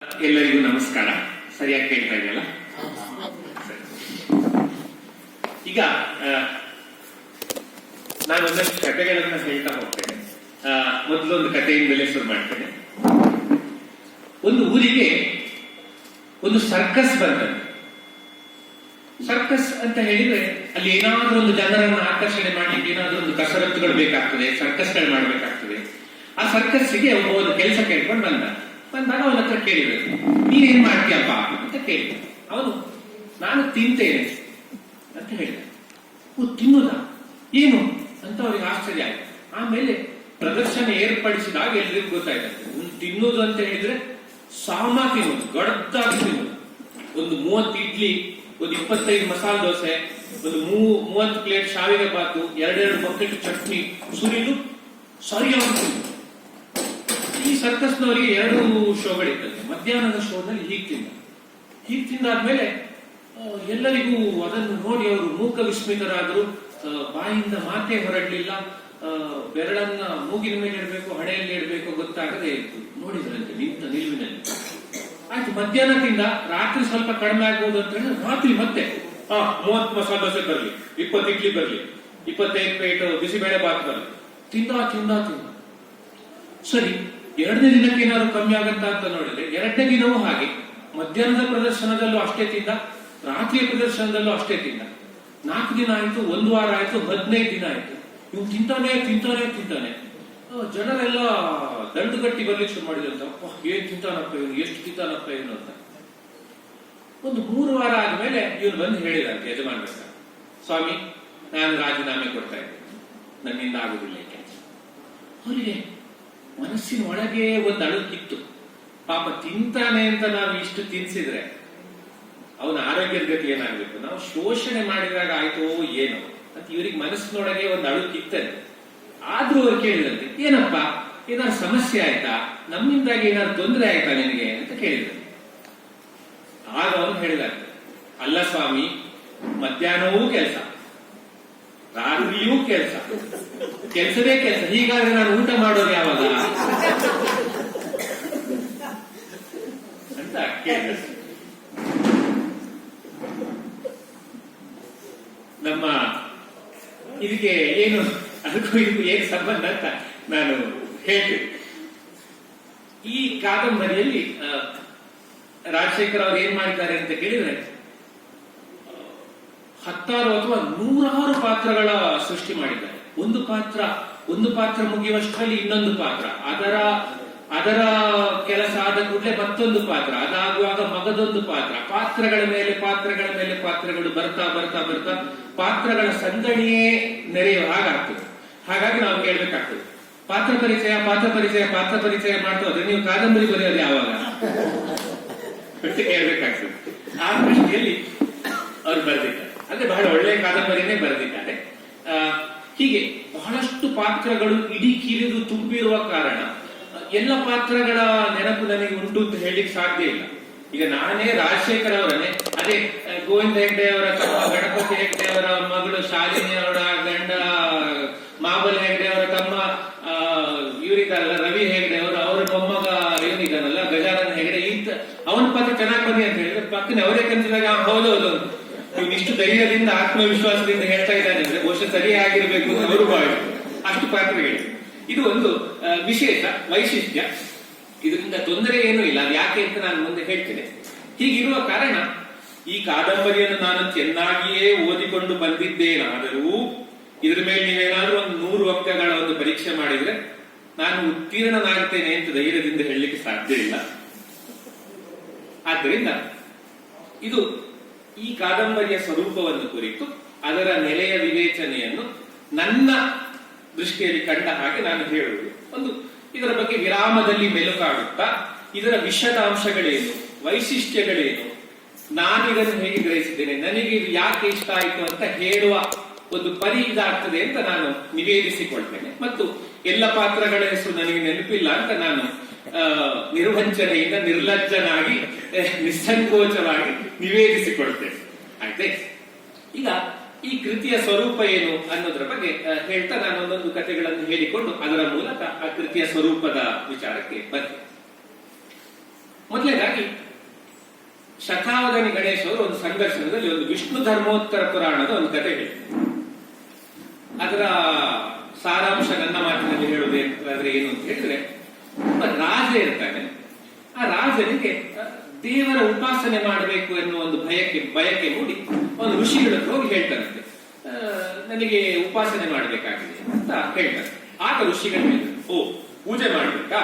ಎಲ್ಲರಿಗೂ ನಮಸ್ಕಾರ. ಸರಿಯಾಗಿ ಕೇಳ್ತಾ ಇದೆಯಲ್ಲ? ಈಗ ನಾನು ಒಂದಷ್ಟು ಕಥೆಗಳನ್ನ ಹೇಳ್ತಾ ಹೋಗ್ತೇನೆ. ಮೊದಲೊಂದು ಕಥೆಯಿಂದಲೇ ಶುರು ಮಾಡ್ತೇನೆ. ಒಂದು ಊರಿಗೆ ಒಂದು ಸರ್ಕಸ್ ಬಂದಂತೆ. ಸರ್ಕಸ್ ಅಂತ ಹೇಳಿದ್ರೆ ಅಲ್ಲಿ ಏನಾದ್ರೂ ಒಂದು ಜನರನ್ನು ಆಕರ್ಷಣೆ ಮಾಡ್ಲಿಕ್ಕೆ ಏನಾದ್ರೂ ಒಂದು ಕಸರತ್ತುಗಳು ಬೇಕಾಗ್ತದೆ, ಸರ್ಕಸ್ಗಳು ಮಾಡ್ಬೇಕಾಗ್ತದೆ. ಆ ಸರ್ಕಸ್ಸಿಗೆ ಒಂದು ಕೆಲಸ ಕೇಳ್ಕೊಂಡು ಬಂದಾಗ ಅವನ ಹತ್ರ ಕೇಳಿದ್ರು, ನೀನೇನ್ ಮಾಡ್ತೀಯಪ್ಪ ಅಂತ ಕೇಳಿದ. ಅವನು ನಾನು ತಿಂತೇನೆ ಅಂತ ಹೇಳಿದ. ತಿನ್ನುದ ಏನು ಅಂತ ಅವ್ರಿಗೆ ಆಶ್ಚರ್ಯ ಆಯ್ತು. ಆಮೇಲೆ ಪ್ರದರ್ಶನ ಏರ್ಪಡಿಸಿದಾಗ ಎಲ್ರಿಗೂ ಗೊತ್ತಾಯ್ತಂತೆ, ತಿನ್ನುವುದು ಅಂತ ಹೇಳಿದ್ರೆ ಸಾಮ ತಿನ್ನುವುದು, ಗಡ್ದಾಗಿ ತಿನ್ನುವುದು. ಒಂದು 30 ಇಡ್ಲಿ, ಒಂದು 25 ಮಸಾಲೆ ದೋಸೆ, ಒಂದು 30 ಪ್ಲೇಟ್ ಶಾವಿಗೆ ಬಾತು, 2 ಬಕೆಟ್ ಚಟ್ನಿ ಸುರಿದು ಸರಿಯಾಗಿ ತಿನ್ನುವುದು. ಈ ಸರ್ಕಸ್ನವರಿಗೆ 2 ಶೋಗಳಿರ್ತದೆ. ಮಧ್ಯಾಹ್ನದ ಶೋದಲ್ಲಿ ಹೀಗೆ ತಿಂದಾದ್ಮೇಲೆ ಎಲ್ಲರಿಗೂ ಅದನ್ನು ನೋಡಿ ಅವರು ಮೂಕ ವಿಸ್ಮಿತರಾದರು. ಬಾಯಿಂದ ಮಾತೇ ಹೊರಡಲಿಲ್ಲ. ಬೆರಳನ್ನ ಮೂಗಿನ ಮೇಲೆ ಇಡಬೇಕು, ಹಣೆಯಲ್ಲಿ ಇಡಬೇಕು ಗೊತ್ತಾಗದೆ ಇತ್ತು. ನೋಡಿದ್ರಂತೆ ನಿಂತ ನಿಲುವಿನಲ್ಲಿ. ಆಯ್ತು, ಮಧ್ಯಾಹ್ನ ತಿಂದ, ರಾತ್ರಿ ಸ್ವಲ್ಪ ಕಡಿಮೆ ಆಗ್ಬೋದು ಅಂತ ಹೇಳಿದ್ರೆ ರಾತ್ರಿ ಮತ್ತೆ 30 ಮಸಾಲೆ ದೋಸೆ ಬರಲಿ, 20 ಇಡ್ಲಿ ಬರಲಿ, 25 ಪ್ಲೇಟ್ ಬಿಸಿಬೇಳೆ ಬಾತ್ ಬರಲಿ. ತಿಂದ ಸರಿ, 2ನೇ ದಿನಕ್ಕೆ ಏನಾದ್ರು ಕಮ್ಮಿ ಆಗತ್ತಾ ಅಂತ ನೋಡಿದ್ರೆ 2ನೇ ದಿನವೂ ಹಾಗೆ. ಮಧ್ಯಾಹ್ನದ ಪ್ರದರ್ಶನದಲ್ಲೂ ಅಷ್ಟೇ ತಿಂದ, ರಾತ್ರಿಯ ಪ್ರದರ್ಶನದಲ್ಲೂ ಅಷ್ಟೇ ತಿಂದ. 4 ದಿನ ಆಯ್ತು, 1 ವಾರ ಆಯ್ತು, 15 ದಿನ ಆಯ್ತು. ಇವ್ನು ತಿಂತಾನೆ. ಜನರೆಲ್ಲ ದಂಡುಗಟ್ಟಿ ಬರ್ಲಿಕ್ಕೆ ಶುರು ಮಾಡಿದಂತ, ಏನ್ ತಿಂತಾನಪ್ಪ ಇವನು, ಎಷ್ಟು ತಿಂತಾನಪ್ಪ ಇವನು ಅಂತ. ಒಂದು 3 ವಾರ ಆದ್ಮೇಲೆ ಇವನು ಬಂದು ಹೇಳಿದಂತೆ ಯಜಮಾನ್ ಹತ್ರ, ಸ್ವಾಮಿ ನಾನು ರಾಜೀನಾಮೆ ಕೊಡ್ತಾ ಇದ್ದೇನೆ, ನನ್ನಿಂದ ಆಗುದಿಲ್ಲ ಕೆಲಸ. ಅವರಿಗೆ ಮನಸ್ಸಿನ ಒಳಗೆ ಒಂದು ಅಳುಕಿತ್ತು. ಪಾಪ ತಿಂತಾನೆ ಅಂತ ನಾವು ಇಷ್ಟು ತಿನ್ಸಿದ್ರೆ ಅವನ ಆರೋಗ್ಯದ ಗತಿ ಏನಾಗ್ಬೇಕು, ನಾವು ಶೋಷಣೆ ಮಾಡಿದಾಗ ಆಯ್ತೋ ಏನೋ ಅಂತ ಇವರಿಗೆ ಮನಸ್ಸಿನೊಳಗೆ ಒಂದು ಅಳುಕಿತ್ತದೆ. ಆದ್ರೂ ಅವ್ರು ಕೇಳಿದಂತೆ, ಏನಪ್ಪ ಏನಾದ್ರು ಸಮಸ್ಯೆ ಆಯ್ತಾ, ನಮ್ಮಿಂದಾಗಿ ಏನಾದ್ರು ತೊಂದರೆ ಆಯ್ತಾ ನಿನಗೆ ಅಂತ ಕೇಳಿದಂತೆ. ಆಗ ಅವನು ಹೇಳಿದಂತೆ, ಅಲ್ಲ ಸ್ವಾಮಿ, ಮಧ್ಯಾಹ್ನವೂ ಕೆಲಸ, ರಾತ್ರಿಯೂ ಕೆಲಸವೇ ಕೆಲಸ, ಹೀಗಾದ್ರೆ ನಾನು ಊಟ ಮಾಡೋದು ಯಾವಾಗ ಅಂತ ಕೇಳಿದ. ನಮ್ಮ ಇದಕ್ಕೆ ಏನು, ಅದಕ್ಕೂ ಇದಕ್ಕೂ ಏನು ಸಂಬಂಧ ಅಂತ ನಾನು ಹೇಳ್ತೀನಿ. ಈ ಕಾದಂಬರಿಯಲ್ಲಿ ರಾಜಶೇಖರ್ ಅವರು ಏನ್ ಮಾಡಿದ್ದಾರೆ ಅಂತ ಕೇಳಿದ್ರೆ, 10 ಅಥವಾ 100 ಪಾತ್ರಗಳ ಸೃಷ್ಟಿ ಮಾಡಿದ್ದಾರೆ. ಒಂದು ಪಾತ್ರ ಮುಗಿಯುವಷ್ಟರಲ್ಲಿ ಇನ್ನೊಂದು ಪಾತ್ರ, ಅದರ ಕೆಲಸ ಆದ ಕೂಡಲೇ ಮತ್ತೊಂದು ಪಾತ್ರ, ಅದಾಗುವಾಗ ಮಗದೊಂದು ಪಾತ್ರಗಳ ಮೇಲೆ ಪಾತ್ರಗಳು ಬರ್ತಾ ಪಾತ್ರಗಳ ಸಂದಣಿಯೇ ನೆರೆಯುವ ಹಾಗಾಗ್ತದೆ. ಹಾಗಾಗಿ ನಾವು ಕೇಳ್ಬೇಕಾಗ್ತದೆ, ಪಾತ್ರ ಪರಿಚಯ ಮಾಡ್ತಾ ಹೋದ್ರೆ ನೀವು ಕಾದಂಬರಿ ಬರೆಯೋದು ಯಾವಾಗ ಬಿಟ್ಟು ಕೇಳ್ಬೇಕಾಗ್ತದೆ. ಆ ದೃಷ್ಟಿಯಲ್ಲಿ ಅವ್ರು ಬರೆದಿದ್ದಾರೆ. ಅಂದ್ರೆ ಬಹಳ ಒಳ್ಳೆಯ ಕಾದಂಬರಿನೇ ಬರೆದಿದ್ದಾರೆ. ಹೀಗೆ ಬಹಳಷ್ಟು ಪಾತ್ರಗಳು ಇಡೀ ಕಿರಿದು ತುಂಬಿರುವ ಕಾರಣ ಎಲ್ಲ ಪಾತ್ರಗಳ ನೆನಪು ನನಗೆ ಉಂಟು ಅಂತ ಹೇಳಿಕ್ ಸಾಧ್ಯ ಇಲ್ಲ. ಈಗ ನಾನೇ ರಾಜಶೇಖರ್ ಅವರನ್ನೇ, ಅದೇ ಗೋವಿಂದ ಹೆಗ್ಡೆ ಅವರ ತಮ್ಮ ಗಣಪತಿ ಹೆಗ್ಡೆ ಅವರ ಮಗಳು ಶಾಲಿನಿ ಅವರ ಗಂಡ ಮಾಬಲ್ ಹೆಗ್ಡೆ ಅವರ ತಮ್ಮ ಇವರಿದ್ದಾರಲ್ಲ ರವಿ ಹೆಗ್ಡೆ ಅವರ ಮೊಮ್ಮಗ ಇವನಿದ್ದಾನಲ್ಲ ಗಜಾನನ ಹೆಗ್ಡೆ, ಅವನ ಪಾತ್ರ ಚೆನ್ನಾಗಿ ಬನ್ನಿ ಅಂತ ಹೇಳಿದ್ರೆ ಪಕ್ಕನೆ ಅವರೇ ಕನ್ಸಿದಾಗ ಹೌದೌದು ಇವನಿಷ್ಟು ಧೈರ್ಯದಿಂದ ಆತ್ಮವಿಶ್ವಾಸದಿಂದ ಹೇಳ್ತಾ ಇದ್ದಾನೆ ಅಂದ್ರೆ ಬಹುಶಃ ಸರಿಯಾಗಿರ್ಬೇಕು ಅಂತ ಅವರು ಭಾವಿಸ್ತಾರೆ. ಅಷ್ಟು ಪಾತ್ರಗಳು. ಇದು ಒಂದು ವಿಶೇಷ ವೈಶಿಷ್ಟ್ಯ. ಇದರಿಂದ ತೊಂದರೆ ಏನೂ ಇಲ್ಲ. ಅದು ಯಾಕೆ ಅಂತ ನಾನು ಮುಂದೆ ಹೇಳ್ತೇನೆ. ಹೀಗಿರುವ ಕಾರಣ ಈ ಕಾದಂಬರಿಯನ್ನು ನಾನು ಚೆನ್ನಾಗಿಯೇ ಓದಿಕೊಂಡು ಬಂದಿದ್ದೇನಾದರೂ ಇದ್ರ ಮೇಲೆ ನೀವೇನಾದ್ರೂ ಒಂದು 100 ಅಂಕಗಳ ಒಂದು ಪರೀಕ್ಷೆ ಮಾಡಿದ್ರೆ ನಾನು ಉತ್ತೀರ್ಣನಾಗ್ತೇನೆ ಅಂತ ಧೈರ್ಯದಿಂದ ಹೇಳಲಿಕ್ಕೆ ಸಾಧ್ಯ ಇಲ್ಲ. ಆದ್ದರಿಂದ ಇದು ಈ ಕಾದಂಬರಿಯ ಸ್ವರೂಪವನ್ನು ಕುರಿತು ಅದರ ನೆಲೆಯ ವಿವೇಚನೆಯನ್ನು ನನ್ನ ದೃಷ್ಟಿಯಲ್ಲಿ ಕಂಡ ಹಾಗೆ ನಾನು ಹೇಳುವುದು. ಒಂದು ಇದರ ಬಗ್ಗೆ ವಿರಾಮದಲ್ಲಿ ಮೆಲುಕಾಡುತ್ತಾ ಇದರ ವಿಷದ ಅಂಶಗಳೇನು, ವೈಶಿಷ್ಟ್ಯಗಳೇನು, ನಾನಿದನ್ನು ಹೇಗೆ ಗ್ರಹಿಸಿದ್ದೇನೆ, ನನಗೆ ಇದು ಯಾಕೆ ಇಷ್ಟ ಆಯಿತು ಅಂತ ಹೇಳುವ ಒಂದು ಪರಿ ಇದಾಗ್ತದೆ ಅಂತ ನಾನು ನಿವೇದಿಸಿಕೊಳ್ತೇನೆ. ಮತ್ತು ಎಲ್ಲ ಪಾತ್ರಗಳ ಹೆಸರು ನನಗೆ ನೆನಪಿಲ್ಲ ಅಂತ ನಾನು ನಿರ್ವಂಚನೆಯಿಂದ ನಿರ್ಲಜ್ಜನಾಗಿ ನಿಸ್ಸಂಕೋಚವಾಗಿ ನಿವೇದಿಸಿಕೊಳ್ತೇನೆ. ಆಯ್ತೆ. ಈಗ ಈ ಕೃತಿಯ ಸ್ವರೂಪ ಏನು ಅನ್ನೋದ್ರ ಬಗ್ಗೆ ಹೇಳ್ತಾ ನಾನು ಒಂದೊಂದು ಕಥೆಗಳನ್ನು ಹೇಳಿಕೊಂಡು ಅದರ ಮೂಲಕ ಆ ಕೃತಿಯ ಸ್ವರೂಪದ ವಿಚಾರಕ್ಕೆ ಬರ್ತೇನೆ. ಮೊದಲನೇದಾಗಿ ಶತಾವಧಾನಿ ಗಣೇಶ್ ಅವರು ಒಂದು ಸಂದರ್ಶನದಲ್ಲಿ ಒಂದು ವಿಷ್ಣು ಧರ್ಮೋತ್ತರ ಪುರಾಣದ ಒಂದು ಕತೆ ಹೇಳ್ತಾರೆ. ಅದರ ಸಾರಾಂಶ ನನ್ನ ಮಾತಿನಲ್ಲಿ ಹೇಳುವುದಾದ್ರೆ ಏನು ಅಂತ ಹೇಳಿದ್ರೆ, ಒಬ್ಬ ರಾಜ ಇರ್ತಾನೆ. ಆ ರಾಜನಿಗೆ ದೇವರ ಉಪಾಸನೆ ಮಾಡಬೇಕು ಎನ್ನುವ ಒಂದು ಬಯಕೆ ಮೂಡಿ ಒಂದು ಋಷಿಗಳ ಹತ್ರ ಹೋಗಿ ಹೇಳ್ತಾರಂತೆ, ನನಗೆ ಉಪಾಸನೆ ಮಾಡಬೇಕಾಗಿದೆ ಅಂತ ಹೇಳ್ತಾರೆ. ಆಗ ಋಷಿಗಳು ಹೇಳ್ತಾರೆ, ಓ ಪೂಜೆ ಮಾಡ್ಬೇಕಾ?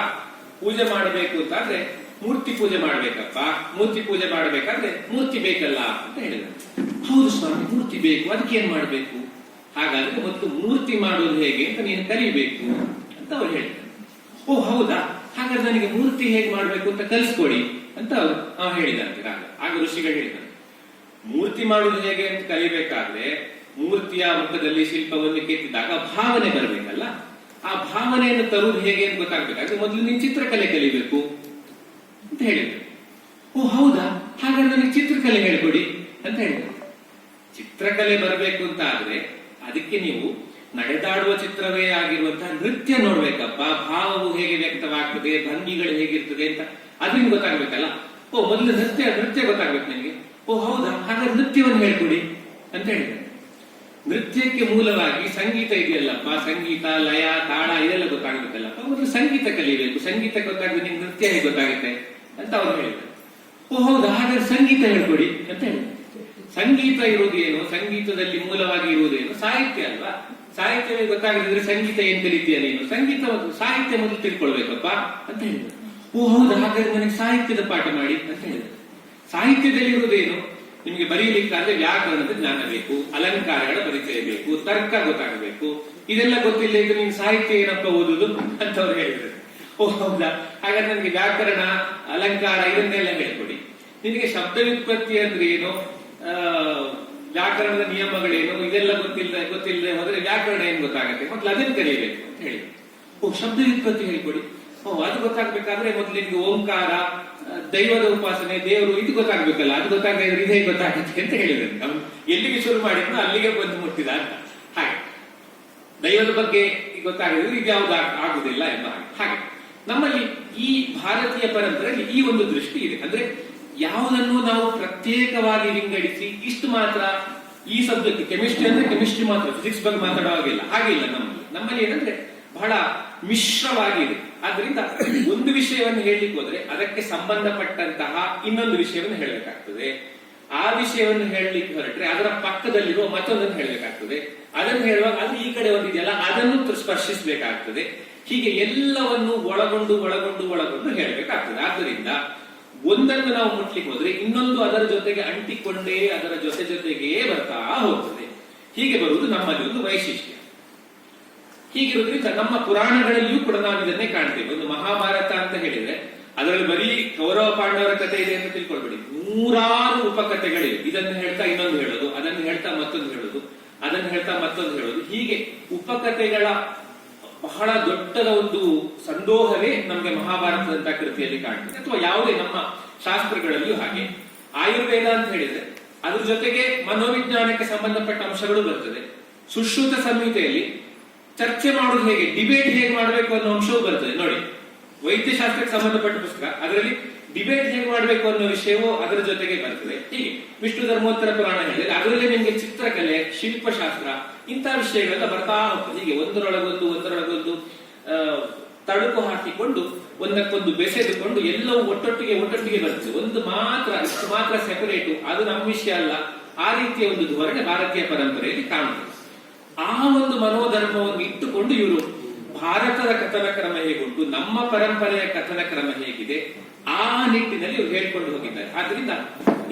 ಪೂಜೆ ಮಾಡಬೇಕು ಅಂತಾದ್ರೆ ಮೂರ್ತಿ ಪೂಜೆ ಮಾಡ್ಬೇಕಪ್ಪ. ಮೂರ್ತಿ ಪೂಜೆ ಮಾಡ್ಬೇಕಾದ್ರೆ ಮೂರ್ತಿ ಬೇಕಲ್ಲ ಅಂತ ಹೇಳಿದ್ರು. ಹೌದು ಸ್ವಾಮಿ, ಮೂರ್ತಿ ಬೇಕು, ಅದಕ್ಕೆ ಏನ್ ಮಾಡ್ಬೇಕು? ಹಾಗಾದ್ರೆ ಮತ್ತು ಮೂರ್ತಿ ಮಾಡೋದು ಹೇಗೆ ಅಂತ ನೀನು ಕಲಿಬೇಕು ಅಂತ ಅವ್ರು ಹೇಳ್ತಾರೆ. ಓ ಹೌದಾ, ಹಾಗಾದ್ರೆ ನನಗೆ ಮೂರ್ತಿ ಹೇಗೆ ಮಾಡ್ಬೇಕು ಅಂತ ಕಲಿಸ್ಕೊಡಿ ಅಂತ ಅವ್ರು ಹೇಳಿದಂತೆ ರಾಜ. ಆಗ ಋಷಿಗಳು ಹೇಳಿದ್ದಾರೆ, ಮೂರ್ತಿ ಮಾಡುವುದು ಹೇಗೆ ಅಂತ ಕಲಿಬೇಕಾದ್ರೆ ಮೂರ್ತಿಯ ಮುಖದಲ್ಲಿ ಶಿಲ್ಪವನ್ನು ಕೆತ್ತಿದಾಗ ಭಾವನೆ ಬರಬೇಕಲ್ಲ. ಆ ಭಾವನೆಯನ್ನು ತರುವುದು ಹೇಗೆ ಅಂತ ಗೊತ್ತಾಗ್ಬೇಕಾದ್ರೆ ಮೊದಲು ನೀನು ಚಿತ್ರಕಲೆ ಕಲಿಬೇಕು ಅಂತ ಹೇಳಿದ್ರು. ಓ ಹೌದಾ, ಹಾಗಾದ್ರೆ ನನಗೆ ಚಿತ್ರಕಲೆ ಹೇಳ್ಕೊಡಿ ಅಂತ ಹೇಳಿದ್ರು. ಚಿತ್ರಕಲೆ ಬರಬೇಕು ಅಂತ ಆದ್ರೆ ಅದಕ್ಕೆ ನೀವು ನಡೆದಾಡುವ ಚಿತ್ರವೇ ಆಗಿರುವಂತಹ ನೃತ್ಯ ನೋಡ್ಬೇಕಪ್ಪ. ಭಾವವು ಹೇಗೆ ವ್ಯಕ್ತವಾಗ್ತದೆ, ಭಂಗಿಗಳು ಹೇಗಿರ್ತದೆ ಅಂತ ಅದರಿಂದ ಗೊತ್ತಾಗ್ಬೇಕಲ್ಲ. ಓ ಮೊದಲು ನೃತ್ಯ ಗೊತ್ತಾಗ್ಬೇಕು ನನಗೆ. ಓ ಹೌದಾ, ಹಾಗಾದ್ರೆ ನೃತ್ಯವನ್ನು ಹೇಳ್ಕೊಡಿ ಅಂತ ಹೇಳಿದ್ರು. ನೃತ್ಯಕ್ಕೆ ಮೂಲವಾಗಿ ಸಂಗೀತ ಇದೆಯಲ್ಲಪ್ಪ, ಸಂಗೀತ, ಲಯ, ತಾಳ ಇದೆಲ್ಲ ಗೊತ್ತಾಗಬೇಕಲ್ಲಪ್ಪ. ಮೊದಲು ಸಂಗೀತ ಕಲಿಬೇಕು. ಸಂಗೀತ ಗೊತ್ತಾಗದೆ ನಿಮ್ಗೆ ನೃತ್ಯ ಹೇಗೆ ಗೊತ್ತಾಗುತ್ತೆ ಅಂತ ಅವ್ರು ಹೇಳಿದ್ರು. ಓ ಹೌದಾ, ಹಾಗಾದ್ರೆ ಸಂಗೀತ ಹೇಳ್ಕೊಡಿ ಅಂತ ಹೇಳಿದ್ರು. ಸಂಗೀತ ಇರುವುದು ಏನು? ಸಂಗೀತದಲ್ಲಿ ಮೂಲವಾಗಿ ಇರುವುದೇನು? ಸಾಹಿತ್ಯ ಅಲ್ವಾ? ಸಾಹಿತ್ಯವೇ ಗೊತ್ತಾಗದಿದ್ರೆ ಸಂಗೀತ ಏನ್ ಕಲಿತೀಯ ನೀನು? ಸಂಗೀತ ಸಾಹಿತ್ಯ ಮೊದಲು ತಿಳ್ಕೊಳ್ಬೇಕಪ್ಪ ಅಂತ ಹೇಳಿದ್ರು. ಓ ಹೌದಾ, ಹಾಗಾದ್ರೆ ನನಗೆ ಸಾಹಿತ್ಯದ ಪಾಠ ಮಾಡಿ ಅಂತ ಹೇಳಿದ್ರು. ಸಾಹಿತ್ಯದಲ್ಲಿ ಇರುವುದೇನು? ನಿಮಗೆ ಬರೀಲಿಕ್ಕಾದ್ರೆ ವ್ಯಾಕರಣದ ಜ್ಞಾನ ಬೇಕು, ಅಲಂಕಾರಗಳ ಪರಿಚಯ ಬೇಕು, ತರ್ಕ ಗೊತ್ತಾಗಬೇಕು. ಇದೆಲ್ಲ ಗೊತ್ತಿಲ್ಲ ಇದ್ರೆ ನೀನು ಸಾಹಿತ್ಯ ಏನಪ್ಪ ಓದುದು ಅಂತ ಅವ್ರು ಹೇಳಿದ್ರು. ಓ ಹೌದಾ, ಹಾಗಾದ್ರೆ ನನಗೆ ವ್ಯಾಕರಣ, ಅಲಂಕಾರ ಇದನ್ನೆಲ್ಲ ಹೇಳ್ಕೊಡಿ. ನಿನಗೆ ಶಬ್ದ ವ್ಯುತ್ಪತ್ತಿ ಅಂದ್ರೆ ಏನು, ವ್ಯಾಕರಣದ ನಿಯಮಗಳೇನು ಇದೆಲ್ಲ ಗೊತ್ತಿಲ್ಲದೆ ಹೋದ್ರೆ ವ್ಯಾಕರಣ ಏನ್ ಗೊತ್ತಾಗತ್ತೆ, ಮೊದಲು ಅದನ್ನು ಕಲಿಯಬೇಕು ಅಂತ ಹೇಳಿ. ಓ ಶಬ್ದ ವ್ಯುತ್ಪತ್ತಿ ಹೇಳ್ಕೊಡಿ. ಓ ಅದು ಗೊತ್ತಾಗ್ಬೇಕಾದ್ರೆ ಮೊದಲು ನಿಮ್ಗೆ ಓಂಕಾರ, ದೈವದ ಉಪಾಸನೆ, ದೇವರು ಇದು ಗೊತ್ತಾಗ್ಬೇಕಲ್ಲ. ಅದು ಗೊತ್ತಾಗದ್ರೆ ಇದೇ ಗೊತ್ತಾಗುತ್ತೆ ಅಂತ ಹೇಳಿದ್ರು. ಅವ್ನು ಎಲ್ಲಿಗೆ ಶುರು ಮಾಡಿದ್ರು ಅಲ್ಲಿಗೆ ಬಂದು ಮುಟ್ಟಿದ ಅಂತ. ಹಾಗೆ ದೈವದ ಬಗ್ಗೆ ಗೊತ್ತಾಗಿದ್ರೆ ಇದು ಯಾವ್ದು ಆಗುದಿಲ್ಲ ಎಂಬ ಹಾಗೆ ನಮ್ಮಲ್ಲಿ ಈ ಭಾರತೀಯ ಪರಂಪರೆಯಲ್ಲಿ ಈ ಒಂದು ದೃಷ್ಟಿ ಇದೆ. ಅಂದ್ರೆ ಯಾವುದನ್ನು ನಾವು ಪ್ರತ್ಯೇಕವಾಗಿ ವಿಂಗಡಿಸಿ ಇಷ್ಟು ಮಾತ್ರ ಈ ಸಬ್ಜೆಕ್ಟ್ ಕೆಮಿಸ್ಟ್ರಿ ಅಂದ್ರೆ ಕೆಮಿಸ್ಟ್ರಿ ಮಾತ್ರ, ಫಿಸಿಕ್ಸ್ ಬಗ್ಗೆ ಮಾತಾಡುವಾಗಿಲ್ಲ, ಹಾಗಿಲ್ಲ. ನಮ್ಮಲ್ಲಿ ಏನಂದ್ರೆ ಬಹಳ ಮಿಶ್ರವಾಗಿದೆ. ಆದ್ರಿಂದ ಒಂದು ವಿಷಯವನ್ನು ಹೇಳಲಿಕ್ಕೆ ಹೋದ್ರೆ ಅದಕ್ಕೆ ಸಂಬಂಧಪಟ್ಟಂತಹ ಇನ್ನೊಂದು ವಿಷಯವನ್ನು ಹೇಳಬೇಕಾಗ್ತದೆ. ಆ ವಿಷಯವನ್ನು ಹೇಳಲಿಕ್ಕೆ ಹೊರಟ್ರೆ ಅದರ ಪಕ್ಕದಲ್ಲಿರುವ ಮತ್ತೊಂದನ್ನು ಹೇಳಬೇಕಾಗ್ತದೆ. ಅದನ್ನು ಹೇಳುವಾಗ ಅದು ಈ ಕಡೆ ಒಂದಿದೆಯಲ್ಲ ಅದನ್ನು ಸ್ಪರ್ಶಿಸಬೇಕಾಗ್ತದೆ. ಹೀಗೆ ಎಲ್ಲವನ್ನು ಒಳಗೊಂಡು ಹೇಳಬೇಕಾಗ್ತದೆ. ಆದ್ದರಿಂದ ಒಂದನ್ನು ನಾವು ಮುಟ್ಲಿಕ್ಕೆ ಹೋದ್ರೆ ಇನ್ನೊಂದು ಅದರ ಜೊತೆಗೆ ಅಂಟಿಕೊಂಡೇ ಅದರ ಜೊತೆಗೇ ಬರ್ತಾ ಹೋಗ್ತದೆ. ಹೀಗೆ ಬರುವುದು ನಮ್ಮಲ್ಲಿ ಒಂದು ವೈಶಿಷ್ಟ್ಯ. ಹೀಗಿರೋದ್ರಿಂದ ನಮ್ಮ ಪುರಾಣಗಳಲ್ಲಿಯೂ ಕೂಡ ನಾವು ಇದನ್ನೇ ಕಾಣ್ತೇವೆ. ಒಂದು ಮಹಾಭಾರತ ಅಂತ ಹೇಳಿದ್ರೆ ಅದರಲ್ಲಿ ಬರೀ ಕೌರವ ಪಾಂಡವರ ಕಥೆ ಇದೆ ಅಂತ ತಿಳ್ಕೊಳ್ಬೇಡಿ, ನೂರಾರು ಉಪಕಥೆಗಳಿವೆ. ಇದನ್ನು ಹೇಳ್ತಾ ಇನ್ನೊಂದು ಹೇಳೋದು, ಅದನ್ನು ಹೇಳ್ತಾ ಮತ್ತೊಂದು ಹೇಳೋದು, ಅದನ್ನು ಹೇಳ್ತಾ ಮತ್ತೊಂದು ಹೇಳೋದು. ಹೀಗೆ ಉಪಕಥೆಗಳ ಬಹಳ ದೊಡ್ಡದ ಒಂದು ಸಂದೋಹವೇ ನಮಗೆ ಮಹಾಭಾರತದಂತಹ ಕೃತಿಯಲ್ಲಿ ಕಾಣ್ತದೆ. ಅಥವಾ ಯಾವುದೇ ನಮ್ಮ ಶಾಸ್ತ್ರಗಳಲ್ಲಿಯೂ ಹಾಗೆ. ಆಯುರ್ವೇದ ಅಂತ ಹೇಳಿದ್ರೆ ಅದ್ರ ಜೊತೆಗೆ ಮನೋವಿಜ್ಞಾನಕ್ಕೆ ಸಂಬಂಧಪಟ್ಟ ಅಂಶಗಳು ಬರ್ತದೆ. ಸುಶ್ರುತ ಸಂಹಿತೆಯಲ್ಲಿ ಚರ್ಚೆ ಮಾಡೋದು ಹೇಗೆ, ಡಿಬೇಟ್ ಹೇಗೆ ಮಾಡಬೇಕು ಅನ್ನೋ ಅಂಶವೂ ಬರ್ತದೆ. ನೋಡಿ, ವೈದ್ಯಶಾಸ್ತ್ರಕ್ಕೆ ಸಂಬಂಧಪಟ್ಟ ಪುಸ್ತಕ, ಅದರಲ್ಲಿ ಡಿಬೇಟ್ ಹೇಗೆ ಮಾಡಬೇಕು ಅನ್ನೋ ವಿಷಯವೂ ಅದರ ಜೊತೆಗೆ ಬರ್ತದೆ. ಹೀಗೆ ವಿಷ್ಣು ಧರ್ಮೋತ್ತರ ಪುರಾಣ ಹೇಳಿದ್ರೆ ಅದರಲ್ಲಿ ನಿಮಗೆ ಚಿತ್ರಕಲೆ, ಶಿಲ್ಪಶಾಸ್ತ್ರ ಇಂತಹ ವಿಷಯಗಳೆಲ್ಲ ಬರ್ತಾ ಹೋಗ್ತದೆ. ಹೀಗೆ ಒಂದರೊಳಗೊಂದು ತಳುಕು ಹಾಕಿಕೊಂಡು ಒಂದಕ್ಕೊಂದು ಬೆಸೆದುಕೊಂಡು ಎಲ್ಲವೂ ಒಟ್ಟೊಟ್ಟಿಗೆ ಬರ್ತದೆ. ಒಂದು ಮಾತ್ರ ಸೆಪರೇಟು, ಅದು ನಮ್ಮ ವಿಷಯ ಅಲ್ಲ. ಆ ರೀತಿಯ ಒಂದು ಧೋರಣೆ ಭಾರತೀಯ ಪರಂಪರೆಯಲ್ಲಿ ಕಾಣುತ್ತದೆ. ಆ ಒಂದು ಮನೋಧರ್ಮವನ್ನು ಇಟ್ಟುಕೊಂಡು ಇವರು ಭಾರತದ ಕಥನ ಕ್ರಮ ಹೇಗುಂಟು, ನಮ್ಮ ಪರಂಪರೆಯ ಕಥನ ಕ್ರಮ ಹೇಗಿದೆ, ಆ ನಿಟ್ಟಿನಲ್ಲಿ ಇವರು ಹೇಳ್ಕೊಂಡು ಹೋಗಿದ್ದಾರೆ. ಆದ್ರಿಂದ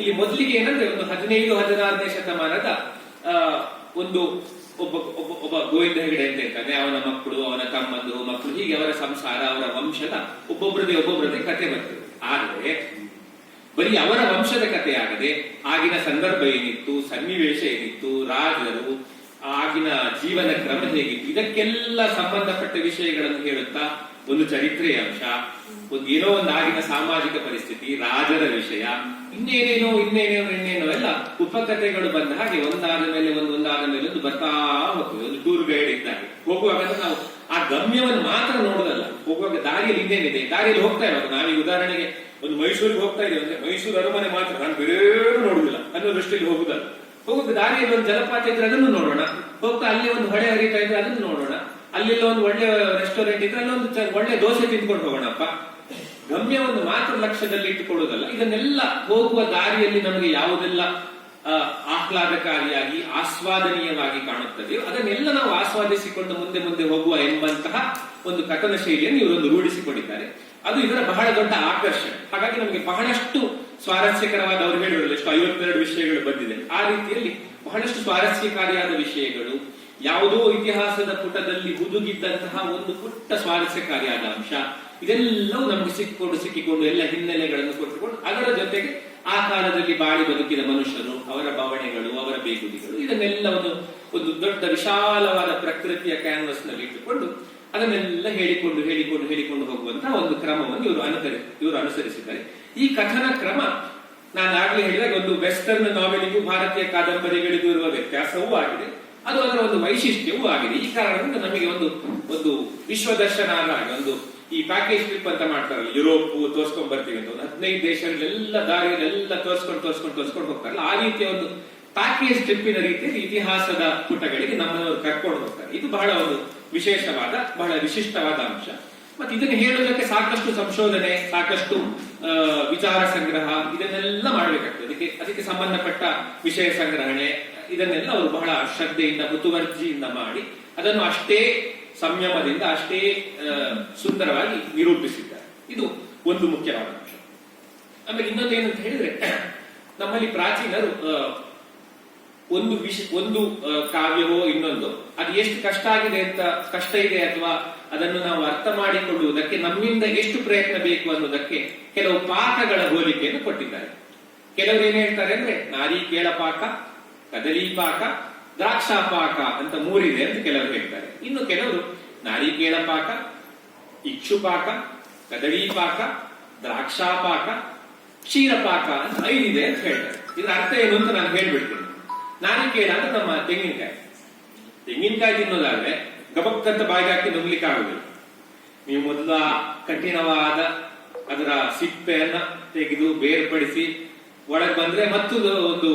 ಇಲ್ಲಿ ಮೊದಲಿಗೆ ಏನಂದ್ರೆ ಒಂದು 15-16ನೇ ಶತಮಾನದ ಒಬ್ಬ ಗೋವಿಂದ ಹೆಗಡೆ ಅಂತ ಇರ್ತಾನೆ. ಅವನ ಮಕ್ಕಳು, ಅವನ ತಮ್ಮಂದು ಮಕ್ಕಳು, ಹೀಗೆ ಅವರ ಸಂಸಾರ, ಅವರ ವಂಶದ ಒಬ್ಬೊಬ್ಬರದೇ ಕಥೆ ಬರ್ತದೆ. ಆದರೆ ಬರೀ ಅವರ ವಂಶದ ಕಥೆ ಆಗದೆ ಆಗಿನ ಸಂದರ್ಭ ಏನಿತ್ತು, ಸನ್ನಿವೇಶ ಏನಿತ್ತು, ರಾಜರು, ಆಗಿನ ಜೀವನ ಕ್ರಮ ಹೇಗಿತ್ತು, ಇದಕ್ಕೆಲ್ಲ ಸಂಬಂಧಪಟ್ಟ ವಿಷಯಗಳನ್ನು ಹೇಳುತ್ತಾ ಒಂದು ಚರಿತ್ರೆಯ ಅಂಶ, ಏನೋ ಒಂದು ಆಗಿನ ಸಾಮಾಜಿಕ ಪರಿಸ್ಥಿತಿ, ರಾಜರ ವಿಷಯ, ಇನ್ನೇನೇನೋ ಎಲ್ಲ ಉಪಕಥೆಗಳು ಬಂದ ಹಾಗೆ ಒಂದಾದ ಮೇಲೆ ಒಂದು ಬರ್ತಾ ಹೋಗ್ತದೆ. ಒಂದು ಟೂರ್ ಗೈಡ್ ಇದ್ದಾಗೆ ಹೋಗುವಾಗ ನಾವು ಆ ಗಮ್ಯವನ್ನು ಮಾತ್ರ ನೋಡೋದಲ್ಲ, ಹೋಗುವಾಗ ದಾರಿಯಲ್ಲಿ ಇನ್ನೇನಿದೆ, ದಾರಿಯಲ್ಲಿ ಹೋಗ್ತಾ ಇರುವಾಗ ನಾವೀಗ ಉದಾಹರಣೆಗೆ ಒಂದು ಮೈಸೂರಿಗೆ ಹೋಗ್ತಾ ಇದ್ದೇವೆ ಅಂದ್ರೆ ಮೈಸೂರು ಅರಮನೆ ಮಾತ್ರ ನಾನು ಬೇರೆ ನೋಡುದಿಲ್ಲ ಅನ್ನೋ ದೃಷ್ಟಿಯಲ್ಲಿ ಹೋಗುದಲ್ಲ. ಹೋಗುದು ದಾರಿಯಲ್ಲಿ ಒಂದು ಜಲಪಾತ ಇದ್ರೆ ಅದನ್ನು ನೋಡೋಣ, ಹೋಗ್ತಾ ಅಲ್ಲಿ ಒಂದು ಹೊಳೆ ಹರಿತಾ ಇದ್ರೆ ಅದನ್ನು ನೋಡೋಣ, ಅಲ್ಲೆಲ್ಲ ಒಂದು ಒಳ್ಳೆ ರೆಸ್ಟೋರೆಂಟ್ ಇದ್ರೆ ಅಲ್ಲೊಂದು ಒಳ್ಳೆ ದೋಸೆ ತಿಂದ್ಕೊಂಡು ಹೋಗೋಣಪ್ಪ. ಗಮ್ಯವನ್ನು ಮಾತ್ರ ಲಕ್ಷ್ಯದಲ್ಲಿ ಇಟ್ಟುಕೊಳ್ಳುವುದಲ್ಲ, ಇದನ್ನೆಲ್ಲ ಹೋಗುವ ದಾರಿಯಲ್ಲಿ ನಮಗೆ ಯಾವುದೆಲ್ಲ ಆಹ್ಲಾದಕಾರಿಯಾಗಿ ಆಸ್ವಾದನೀಯವಾಗಿ ಕಾಣುತ್ತದೆಯೋ ಅದನ್ನೆಲ್ಲ ನಾವು ಆಸ್ವಾದಿಸಿಕೊಂಡು ಮುಂದೆ ಮುಂದೆ ಹೋಗುವ ಎಂಬಂತಹ ಒಂದು ಕಥನ ಶೈಲಿಯನ್ನು ಇವರೊಂದು ರೂಢಿಸಿಕೊಂಡಿದ್ದಾರೆ. ಅದು ಇದರ ಬಹಳ ದೊಡ್ಡ ಆಕರ್ಷಣೆ. ಹಾಗಾಗಿ ನಮಗೆ ಬಹಳಷ್ಟು ಸ್ವಾರಸ್ಯಕರವಾದ, ಅವರು ಹೇಳಿರಲ್ಲ ಎಷ್ಟು 52 ವಿಷಯಗಳು ಬಂದಿದೆ, ಆ ರೀತಿಯಲ್ಲಿ ಬಹಳಷ್ಟು ಸ್ವಾರಸ್ಯಕಾರಿಯಾದ ವಿಷಯಗಳು, ಯಾವುದೋ ಇತಿಹಾಸದ ಪುಟದಲ್ಲಿ ಹುದುಗಿದ್ದಂತಹ ಒಂದು ಪುಟ್ಟ ಸ್ವಾರಸ್ಯಕಾರಿಯಾದ ಅಂಶ, ಇದೆಲ್ಲವೂ ನಮಗೆ ಸಿಕ್ಕಿಕೊಂಡು ಎಲ್ಲ ಹಿನ್ನೆಲೆಗಳನ್ನು ಕೊಟ್ಟುಕೊಂಡು ಅದರ ಜೊತೆಗೆ ಆ ಕಾಲದಲ್ಲಿ ಬಾಳಿ ಬದುಕಿದ ಮನುಷ್ಯರು, ಅವರ ಭಾವನೆಗಳು, ಅವರ ಬೇಗುದಿಗಳು, ಇದನ್ನೆಲ್ಲ ಒಂದು ದೊಡ್ಡ ವಿಶಾಲವಾದ ಪ್ರಕೃತಿಯ ಕ್ಯಾನ್ವಸ್ ನಲ್ಲಿ ಇಟ್ಟುಕೊಂಡು ಅದನ್ನೆಲ್ಲ ಹೇಳಿಕೊಂಡು ಹೋಗುವಂತಹ ಒಂದು ಕ್ರಮವನ್ನು ಇವರು ಅನುಸರಿಸಿದ್ದಾರೆ. ಈ ಕಥನ ಕ್ರಮ ನಾನು ಆಗ್ಲೇ ಹೇಳಿದಾಗ ಒಂದು ವೆಸ್ಟರ್ನ್ ನಾವೆಲಿಗೂ ಭಾರತೀಯ ಕಾದಂಬರಿಗಳಿಗೂ ಇರುವ ವ್ಯತ್ಯಾಸವೂ ಆಗಿದೆ, ಅದು ಅದರ ಒಂದು ವೈಶಿಷ್ಟ್ಯವೂ ಆಗಿದೆ. ಈ ಕಾರಣದಿಂದ ನಮಗೆ ಒಂದು ವಿಶ್ವದರ್ಶನ ಆದಾಗ ಒಂದು ಈ ಪ್ಯಾಕೇಜ್ ಟ್ರಿಪ್ ಅಂತ ಮಾಡ್ತಾರಲ್ಲ, ಯುರೋಪ್ ತೋರ್ಸ್ಕೊಂಡ್ ಬರ್ತೀವಿ ಅಂತ ಒಂದು 15 ದೇಶಗಳೆಲ್ಲ ದಾರಿಯಲ್ಲೆಲ್ಲ ತೋರ್ಸ್ಕೊಂಡು ಹೋಗ್ತಾರಲ್ಲ, ಆ ರೀತಿಯ ಒಂದು ಪ್ಯಾಕೇಜ್ ಟ್ರಿಪ್ಪಿನ ರೀತಿಯಲ್ಲಿ ಇತಿಹಾಸದ ಪುಟಗಳಿಗೆ ನಮ್ಮನ್ನು ಕರ್ಕೊಂಡು ಹೋಗ್ತಾರೆ. ಇದು ಬಹಳ ಒಂದು ವಿಶೇಷವಾದ, ಬಹಳ ವಿಶಿಷ್ಟವಾದ ಅಂಶ. ಮತ್ತೆ ಇದನ್ನು ಹೇಳುವುದಕ್ಕೆ ಸಾಕಷ್ಟು ಸಂಶೋಧನೆ, ಸಾಕಷ್ಟು ವಿಚಾರ ಸಂಗ್ರಹ, ಇದನ್ನೆಲ್ಲ ಮಾಡಬೇಕಾಗ್ತದೆ. ಅದಕ್ಕೆ ಸಂಬಂಧಪಟ್ಟ ವಿಷಯ ಸಂಗ್ರಹಣೆ, ಇದನ್ನೆಲ್ಲ ಅವರು ಬಹಳ ಶ್ರದ್ಧೆಯಿಂದ, ಮುತುವರ್ಜಿಯಿಂದ ಮಾಡಿ ಅದನ್ನು ಅಷ್ಟೇ ಸಂಯಮದಿಂದ, ಅಷ್ಟೇ ಸುಂದರವಾಗಿ ನಿರೂಪಿಸಿದ್ದಾರೆ. ಇದು ಒಂದು ಮುಖ್ಯವಾದ ಅಂಶ. ಆಮೇಲೆ ಇನ್ನೊಂದು ಏನಂತ ಹೇಳಿದ್ರೆ, ನಮ್ಮಲ್ಲಿ ಪ್ರಾಚೀನರು ಒಂದು ಕಾವ್ಯವೋ ಇನ್ನೊಂದು ಅದು ಎಷ್ಟು ಕಷ್ಟ ಇದೆ ಅಥವಾ ಅದನ್ನು ನಾವು ಅರ್ಥ ಮಾಡಿಕೊಳ್ಳುವುದಕ್ಕೆ ನಮ್ಮಿಂದ ಎಷ್ಟು ಪ್ರಯತ್ನ ಬೇಕು ಅನ್ನೋದಕ್ಕೆ ಕೆಲವು ಪಾಕಗಳ ಹೋಲಿಕೆಯನ್ನು ಕೊಟ್ಟಿದ್ದಾರೆ. ಕೆಲವರು ಏನ್ ಹೇಳ್ತಾರೆ ಅಂದ್ರೆ ನಾರಿಕೇಳ ಪಾಕ, ಕದಳಿ ಪಾಕ, ದ್ರಾಕ್ಷಾ ಪಾಕ ಅಂತ 3 ಇದೆ ಅಂತ ಕೆಲವರು ಹೇಳ್ತಾರೆ. ಇನ್ನು ಕೆಲವರು ನಾರಿಕೇಳ ಪಾಕ, ಇಕ್ಷುಪಾಕ, ಕದಳಿ ಪಾಕ, ದ್ರಾಕ್ಷಾ ಪಾಕ, ಕ್ಷೀರಪಾಕ ಅಂತ 5 ಇದೆ ಅಂತ ಹೇಳ್ತಾರೆ. ಇದರ ಅರ್ಥ ಏನು ಅಂತ ನಾನು ಹೇಳ್ಬಿಡ್ತೀನಿ. ನಾರಿಕೇಳ ಅಂದ್ರೆ ನಮ್ಮ ತೆಂಗಿನಕಾಯಿ ತಿನ್ನೋದಾದ್ರೆ ಗಬಕ್ಕಂತ ಬಾಯಿಗೆ ಹಾಕಿ ನುಗ್ಲಿಕ್ಕೆ ಆಗುದಿಲ್ಲ. ನೀವು ಮೊದಲ ಕಠಿಣವಾದ ಅದರ ಸಿಪ್ಪೆಯನ್ನ ತೆಗೆದು ಬೇರ್ಪಡಿಸಿ ಒಳಗೆ ಬಂದ್ರೆ ಒಂದು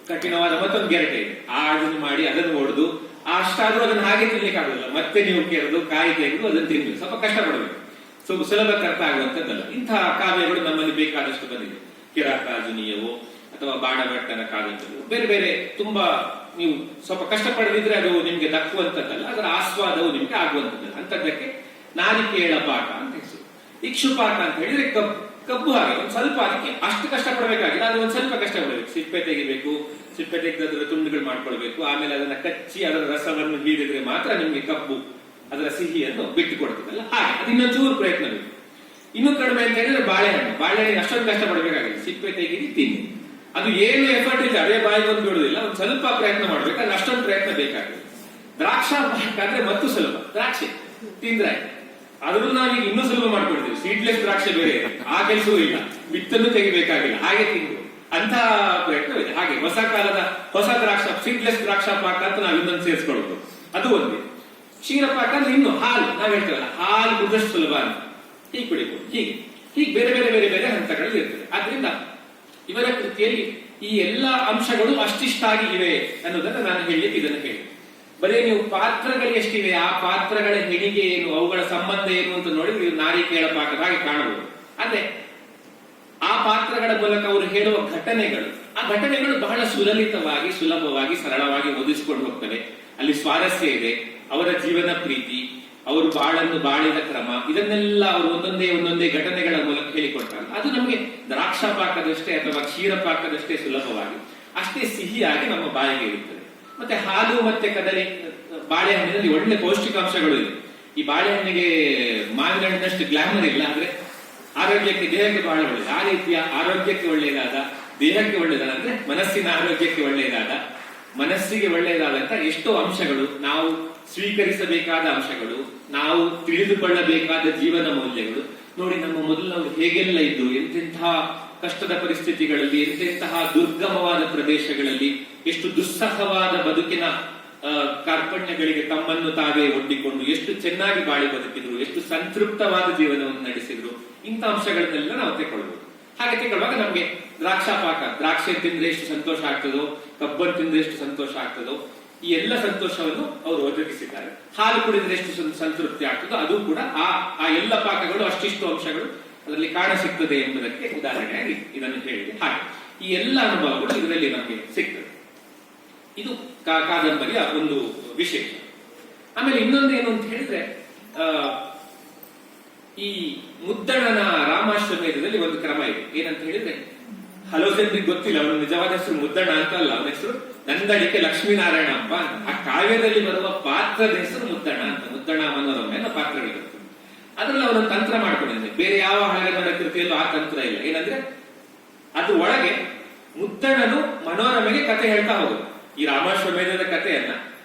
ಕಠಿಣವಾದ ಮತ್ತೊಂದು ಗೆರಟೆ ಇದೆ, ಅದನ್ನು ಮಾಡಿ ಅದನ್ನು ಒಡೆದು ಅಷ್ಟಾದ್ರೂ ಅದನ್ನು ಹಾಗೆ ತಿನ್ಲಿಕ್ಕೆ ಆಗುದಿಲ್ಲ. ಮತ್ತೆ ನೀವು ಕೆರೆದು ಕಾಯಿ ತೆಗೆದು ಅದನ್ನು ತಿನ್ಬೇಕು, ಸ್ವಲ್ಪ ಕಷ್ಟಪಡಬೇಕು, ಸುಲಭಕ್ಕೆ ಅರ್ಥ ಆಗುವಂತದ್ದಲ್ಲ. ಇಂತಹ ಕಾವ್ಯಗಳು ನಮ್ಮಲ್ಲಿ ಬೇಕಾದಷ್ಟು ಬಂದಿದೆ. ಕಿರಾತಾರ್ಜುನೀಯವೋ ಅಥವಾ ಬಾಣಭಟ್ಟನ ಕಾದಂಬರಿಗಳು, ಬೇರೆ ಬೇರೆ ತುಂಬಾ ನೀವು ಸ್ವಲ್ಪ ಕಷ್ಟಪಡದಿದ್ರೆ ಅದು ನಿಮ್ಗೆ ದಕ್ಕುವಂತದ್ದಲ್ಲ, ಅದರ ಆಸ್ವಾದವು ನಿಮ್ಗೆ ಆಗುವಂತದ್ದಲ್ಲ. ಅಂತದ್ದಕ್ಕೆ ನಾರಿಕೇಳ ಪಾಕ ಅಂತ ಹೆಸರು. ಇಕ್ಷುಪಾಕ ಅಂತ ಹೇಳಿದ್ರೆ ಕಬ್ಬು ಹಾಗೆ ಒಂದ್ ಸ್ವಲ್ಪ, ಅದಕ್ಕೆ ಅಷ್ಟು ಕಷ್ಟಪಡಬೇಕಾಗಿಲ್ಲ, ಅದು ಒಂದ್ ಸ್ವಲ್ಪ ಕಷ್ಟಪಡಬೇಕು. ಸಿಪ್ಪೆ ತೆಗಿಬೇಕು, ಸಿಪ್ಪೆ ತೆಗೆದು ಅದರ ತುಂಡುಗಳು ಮಾಡ್ಕೊಳ್ಬೇಕು, ಆಮೇಲೆ ಅದನ್ನ ಕಚ್ಚಿ ಅದರ ರಸವನ್ನು ಹೀರಿದ್ರೆ ಮಾತ್ರ ನಿಮ್ಗೆ ಕಬ್ಬು ಅದರ ಸಿಹಿಯನ್ನು ಬಿಟ್ಟು ಕೊಡ್ತದಲ್ಲ, ಹಾಗೆ ಅದು ಇನ್ನೊಂದು ಚೂರು ಪ್ರಯತ್ನ ಬೇಕು. ಇನ್ನು ಕಡಿಮೆ ಅಂತ ಹೇಳಿದ್ರೆ ಬಾಳೆಹಣ್ಣು ಅಷ್ಟೊಂದು ಕಷ್ಟಪಡಬೇಕಾಗಿಲ್ಲ, ಸಿಪ್ಪೆ ತೆಗೀರಿ ತಿನ್ನಿ, ಅದು ಏನು ಎಫರ್ಟ್ ಇಲ್ಲ, ಅದೇ ಬಾಯಿಗೆ ಒಂದು ಬಿಡುದಿಲ್ಲ, ಒಂದು ಸ್ವಲ್ಪ ಪ್ರಯತ್ನ ಮಾಡ್ಬೇಕು, ಅದು ಅಷ್ಟೊಂದು ಪ್ರಯತ್ನ ಬೇಕಾಗಿದೆ. ದ್ರಾಕ್ಷಾ ಪಾಕಾದ್ರೆ ಮತ್ತು ಸುಲಭ, ದ್ರಾಕ್ಷಿ ತಿಂದ್ರೆ ಅದ್ರಲ್ಲೂ ನಾವೀಗ ಇನ್ನೂ ಸುಲಭ ಮಾಡ್ಕೊಳ್ತೀವಿ. ಸೀಡ್ಲೆಸ್ ದ್ರಾಕ್ಷಿ ಬೇರೆ, ಆ ಕೆಲಸವೂ ಇಲ್ಲ, ಬಿತ್ತನ್ನು ತೆಗಿಬೇಕಾಗಿಲ್ಲ, ಹಾಗೆ ತಿಂದು ಅಂತ ಪ್ರಯತ್ನವಿದೆ. ಹಾಗೆ ಹೊಸ ದ್ರಾಕ್ಷ ಸೀಡ್ಲೆಸ್ ದ್ರಾಕ್ಷಾ ಪಾಕ ಅಂತ ನಾವು ಇನ್ನೊಂದು ಸೇರಿಸ್ಕೊಳ್ಬಹುದು, ಅದು ಒಂದೇ. ಕ್ಷೀರಪಾಕ ಅಂದ್ರೆ ಇನ್ನು ಹಾಲು, ನಾವ್ ಹೇಳ್ತೇವಲ್ಲ ಹಾಲು ಕುದಷ್ಟು ಸುಲಭ ಅಂತ, ಹೀಗೆ ಕುಡಿಬಹುದು. ಹೀಗೆ ಬೇರೆ ಬೇರೆ ಬೇರೆ ಬೇರೆ ಹಂತಗಳಲ್ಲಿ ಇರ್ತದೆ. ಆದ್ರಿಂದ ಇವರ ಕೃತಿಯಲ್ಲಿ ಈ ಎಲ್ಲಾ ಅಂಶಗಳು ಅಷ್ಟಿಷ್ಟಾಗಿ ಇವೆ ಅನ್ನೋದನ್ನ ನಾನು ಹೇಳಲಿಕ್ಕೆ ಇದನ್ನು ಹೇಳಿ, ಬರೀ ನೀವು ಪಾತ್ರಗಳು ಎಷ್ಟಿವೆ, ಆ ಪಾತ್ರಗಳ ಹೆಣಿಗೆ ಏನು, ಅವುಗಳ ಸಂಬಂಧ ಏನು ಅಂತ ನೋಡಿದ್ರೆ ನೀವು ನಾರಿಕೇಳ ಪಾಕದ ಹಾಗೆ ಕಾಣಬಹುದು. ಆದ್ರೆ ಆ ಪಾತ್ರಗಳ ಮೂಲಕ ಅವರು ಹೇಳುವ ಘಟನೆಗಳು, ಆ ಘಟನೆಗಳು ಬಹಳ ಸುಲಲಿತವಾಗಿ, ಸುಲಭವಾಗಿ, ಸರಳವಾಗಿ ಓದಿಸಿಕೊಂಡು ಹೋಗ್ತವೆ. ಅಲ್ಲಿ ಸ್ವಾರಸ್ಯ ಇದೆ, ಅವರ ಜೀವನ ಪ್ರೀತಿ, ಅವರು ಬಾಳಿದ ಕ್ರಮ, ಇದನ್ನೆಲ್ಲ ಅವರು ಒಂದೊಂದೇ ಘಟನೆಗಳ ಮೂಲಕ ಹೇಳಿಕೊಡ್ತಾರೆ. ಅದು ನಮಗೆ ದ್ರಾಕ್ಷಾ ಪಾಕದಷ್ಟೇ ಅಥವಾ ಕ್ಷೀರ ಪಾಕದಷ್ಟೇ ಸುಲಭವಾಗಿ, ಅಷ್ಟೇ ಸಿಹಿಯಾಗಿ ನಮ್ಮ ಬಾಯಿಗೆ ಇರುತ್ತದೆ. ಮತ್ತೆ ಹಾಲು ಮತ್ತೆ ಕದಳಿ, ಬಾಳೆಹಣ್ಣಿನಲ್ಲಿ ಒಳ್ಳೆ ಪೌಷ್ಟಿಕಾಂಶಗಳು ಇದೆ. ಈ ಬಾಳೆಹಣ್ಣಿಗೆ ಮಾವಿನ ಹಣ್ಣಿನಷ್ಟು ಗ್ಲಾಮರ್ ಇಲ್ಲ, ಆದ್ರೆ ಆರೋಗ್ಯಕ್ಕೆ, ದೇಹಕ್ಕೆ ಬಹಳ ಒಳ್ಳೆಯದು. ಆ ರೀತಿಯ ಆರೋಗ್ಯಕ್ಕೆ ಒಳ್ಳೆಯದಾದ, ದೇಹಕ್ಕೆ ಒಳ್ಳೆಯದಾದ, ಅಂದ್ರೆ ಮನಸ್ಸಿನ ಆರೋಗ್ಯಕ್ಕೆ ಒಳ್ಳೆಯದಾದ, ಮನಸ್ಸಿಗೆ ಒಳ್ಳೆಯದಾದಂತ ಎಷ್ಟೋ ಅಂಶಗಳು, ನಾವು ಸ್ವೀಕರಿಸಬೇಕಾದ ಅಂಶಗಳು, ನಾವು ತಿಳಿದುಕೊಳ್ಳಬೇಕಾದ ಜೀವನ ಮೌಲ್ಯಗಳು ನೋಡಿ. ನಮ್ಮ ಮೊದಲವರು ಹೇಗೆಲ್ಲ ಇದ್ದು, ಎಂತೆಂತಹ ಕಷ್ಟದ ಪರಿಸ್ಥಿತಿಗಳಲ್ಲಿ, ಎಂತೆಂತಹ ದುರ್ಗಮವಾದ ಪ್ರದೇಶಗಳಲ್ಲಿ, ಎಷ್ಟು ದುಸ್ಸಹವಾದ ಬದುಕಿನ ಕಾರ್ಪಣ್ಯಗಳಿಗೆ ತಮ್ಮನ್ನು ತಾವೇ ಒಡ್ಡಿಕೊಂಡು ಎಷ್ಟು ಚೆನ್ನಾಗಿ ಬಾಳಿ ಬದುಕಿದ್ರು, ಎಷ್ಟು ಸಂತೃಪ್ತವಾದ ಜೀವನವನ್ನು ನಡೆಸಿದ್ರು, ಇಂಥ ಅಂಶಗಳನ್ನೆಲ್ಲ ನಾವು ತಗೊಳ್ಬಹುದು. ಹಾಗೆ ತಗೊಳ್ಳುವಾಗ ನಮ್ಗೆ ದ್ರಾಕ್ಷಾ ಪಾಕ, ದ್ರಾಕ್ಷಿ ತಿಂದ್ರೆ ಎಷ್ಟು ಸಂತೋಷ ಆಗ್ತದೋ, ಕಬ್ಬನ್ನು ತಿಂದ್ರೆ ಎಷ್ಟು ಸಂತೋಷ ಆಗ್ತದೋ, ಈ ಎಲ್ಲ ಸಂತೋಷವನ್ನು ಅವರು ಒದಗಿಸಿದ್ದಾರೆ. ಹಾಲು ಕುಡಿದ್ರೆ ಎಷ್ಟು ಸಂತೃಪ್ತಿ ಆಗ್ತದೋ ಅದು ಕೂಡ ಆ ಎಲ್ಲ ಪಾಕಗಳು ಅಷ್ಟಿಷ್ಟು ಅಂಶಗಳು ಅದರಲ್ಲಿ ಕಾಣ ಸಿಗ್ತದೆ ಎಂಬುದಕ್ಕೆ ಉದಾಹರಣೆಯಾಗಿ ಇದನ್ನು ಹೇಳಿದೆ. ಹಾಗೆ ಈ ಎಲ್ಲ ಅನುಭವಗಳು ಇದರಲ್ಲಿ ನಮಗೆ ಸಿಗ್ತದೆ. ಇದು ಕಾದಂಬರಿಯ ಒಂದು ವಿಶೇಷ. ಆಮೇಲೆ ಇನ್ನೊಂದು ಏನು ಅಂತ ಹೇಳಿದ್ರೆ, ಈ ಮುದ್ದಣನ ರಾಮಾಶ್ವಮೇಧದಲ್ಲಿ ಒಂದು ಕ್ರಮ ಇದೆ. ಏನಂತ ಹೇಳಿದ್ರೆ, ಹಲವು ಜನರಿಗೆ ಗೊತ್ತಿಲ್ಲ ಅವನ ನಿಜವಾದ ಹೆಸರು ಮುದ್ದಣ ಅಂತ ಅಲ್ಲ, ಅವನ ಹೆಸರು ನಂದಡಿಕೆ ಲಕ್ಷ್ಮೀನಾರಾಯಣ ಅಪ್ಪ ಅಂತ. ಆ ಕಾವ್ಯದಲ್ಲಿ ಬರುವ ಪಾತ್ರದ ಹೆಸರು ಮುದ್ದಣ ಅಂತ, ಮುದ್ದಣ ಮನೋರಮೆ ಅನ್ನೋ ಪಾತ್ರಗಳಿರುತ್ತೆ. ಅದ್ರಲ್ಲಿ ಅವನೊಂದು ತಂತ್ರ ಮಾಡ್ಕೊಂಡಿದ್ದಾನೆ. ಬೇರೆ ಯಾವ ಹಳೆಗನ್ನಡ ಕೃತಿಯಲ್ಲೂ ಆ ತಂತ್ರ ಇಲ್ಲ. ಏನಂದ್ರೆ, ಅದು ಒಳಗೆ ಮುದ್ದಣನು ಮನೋರಮೆಗೆ ಕತೆ ಹೇಳ್ತಾ ಹೋಗುದು. ಈ ರಾಮಾಶ್ವಮೇಧದ ಕಥೆಯನ್ನ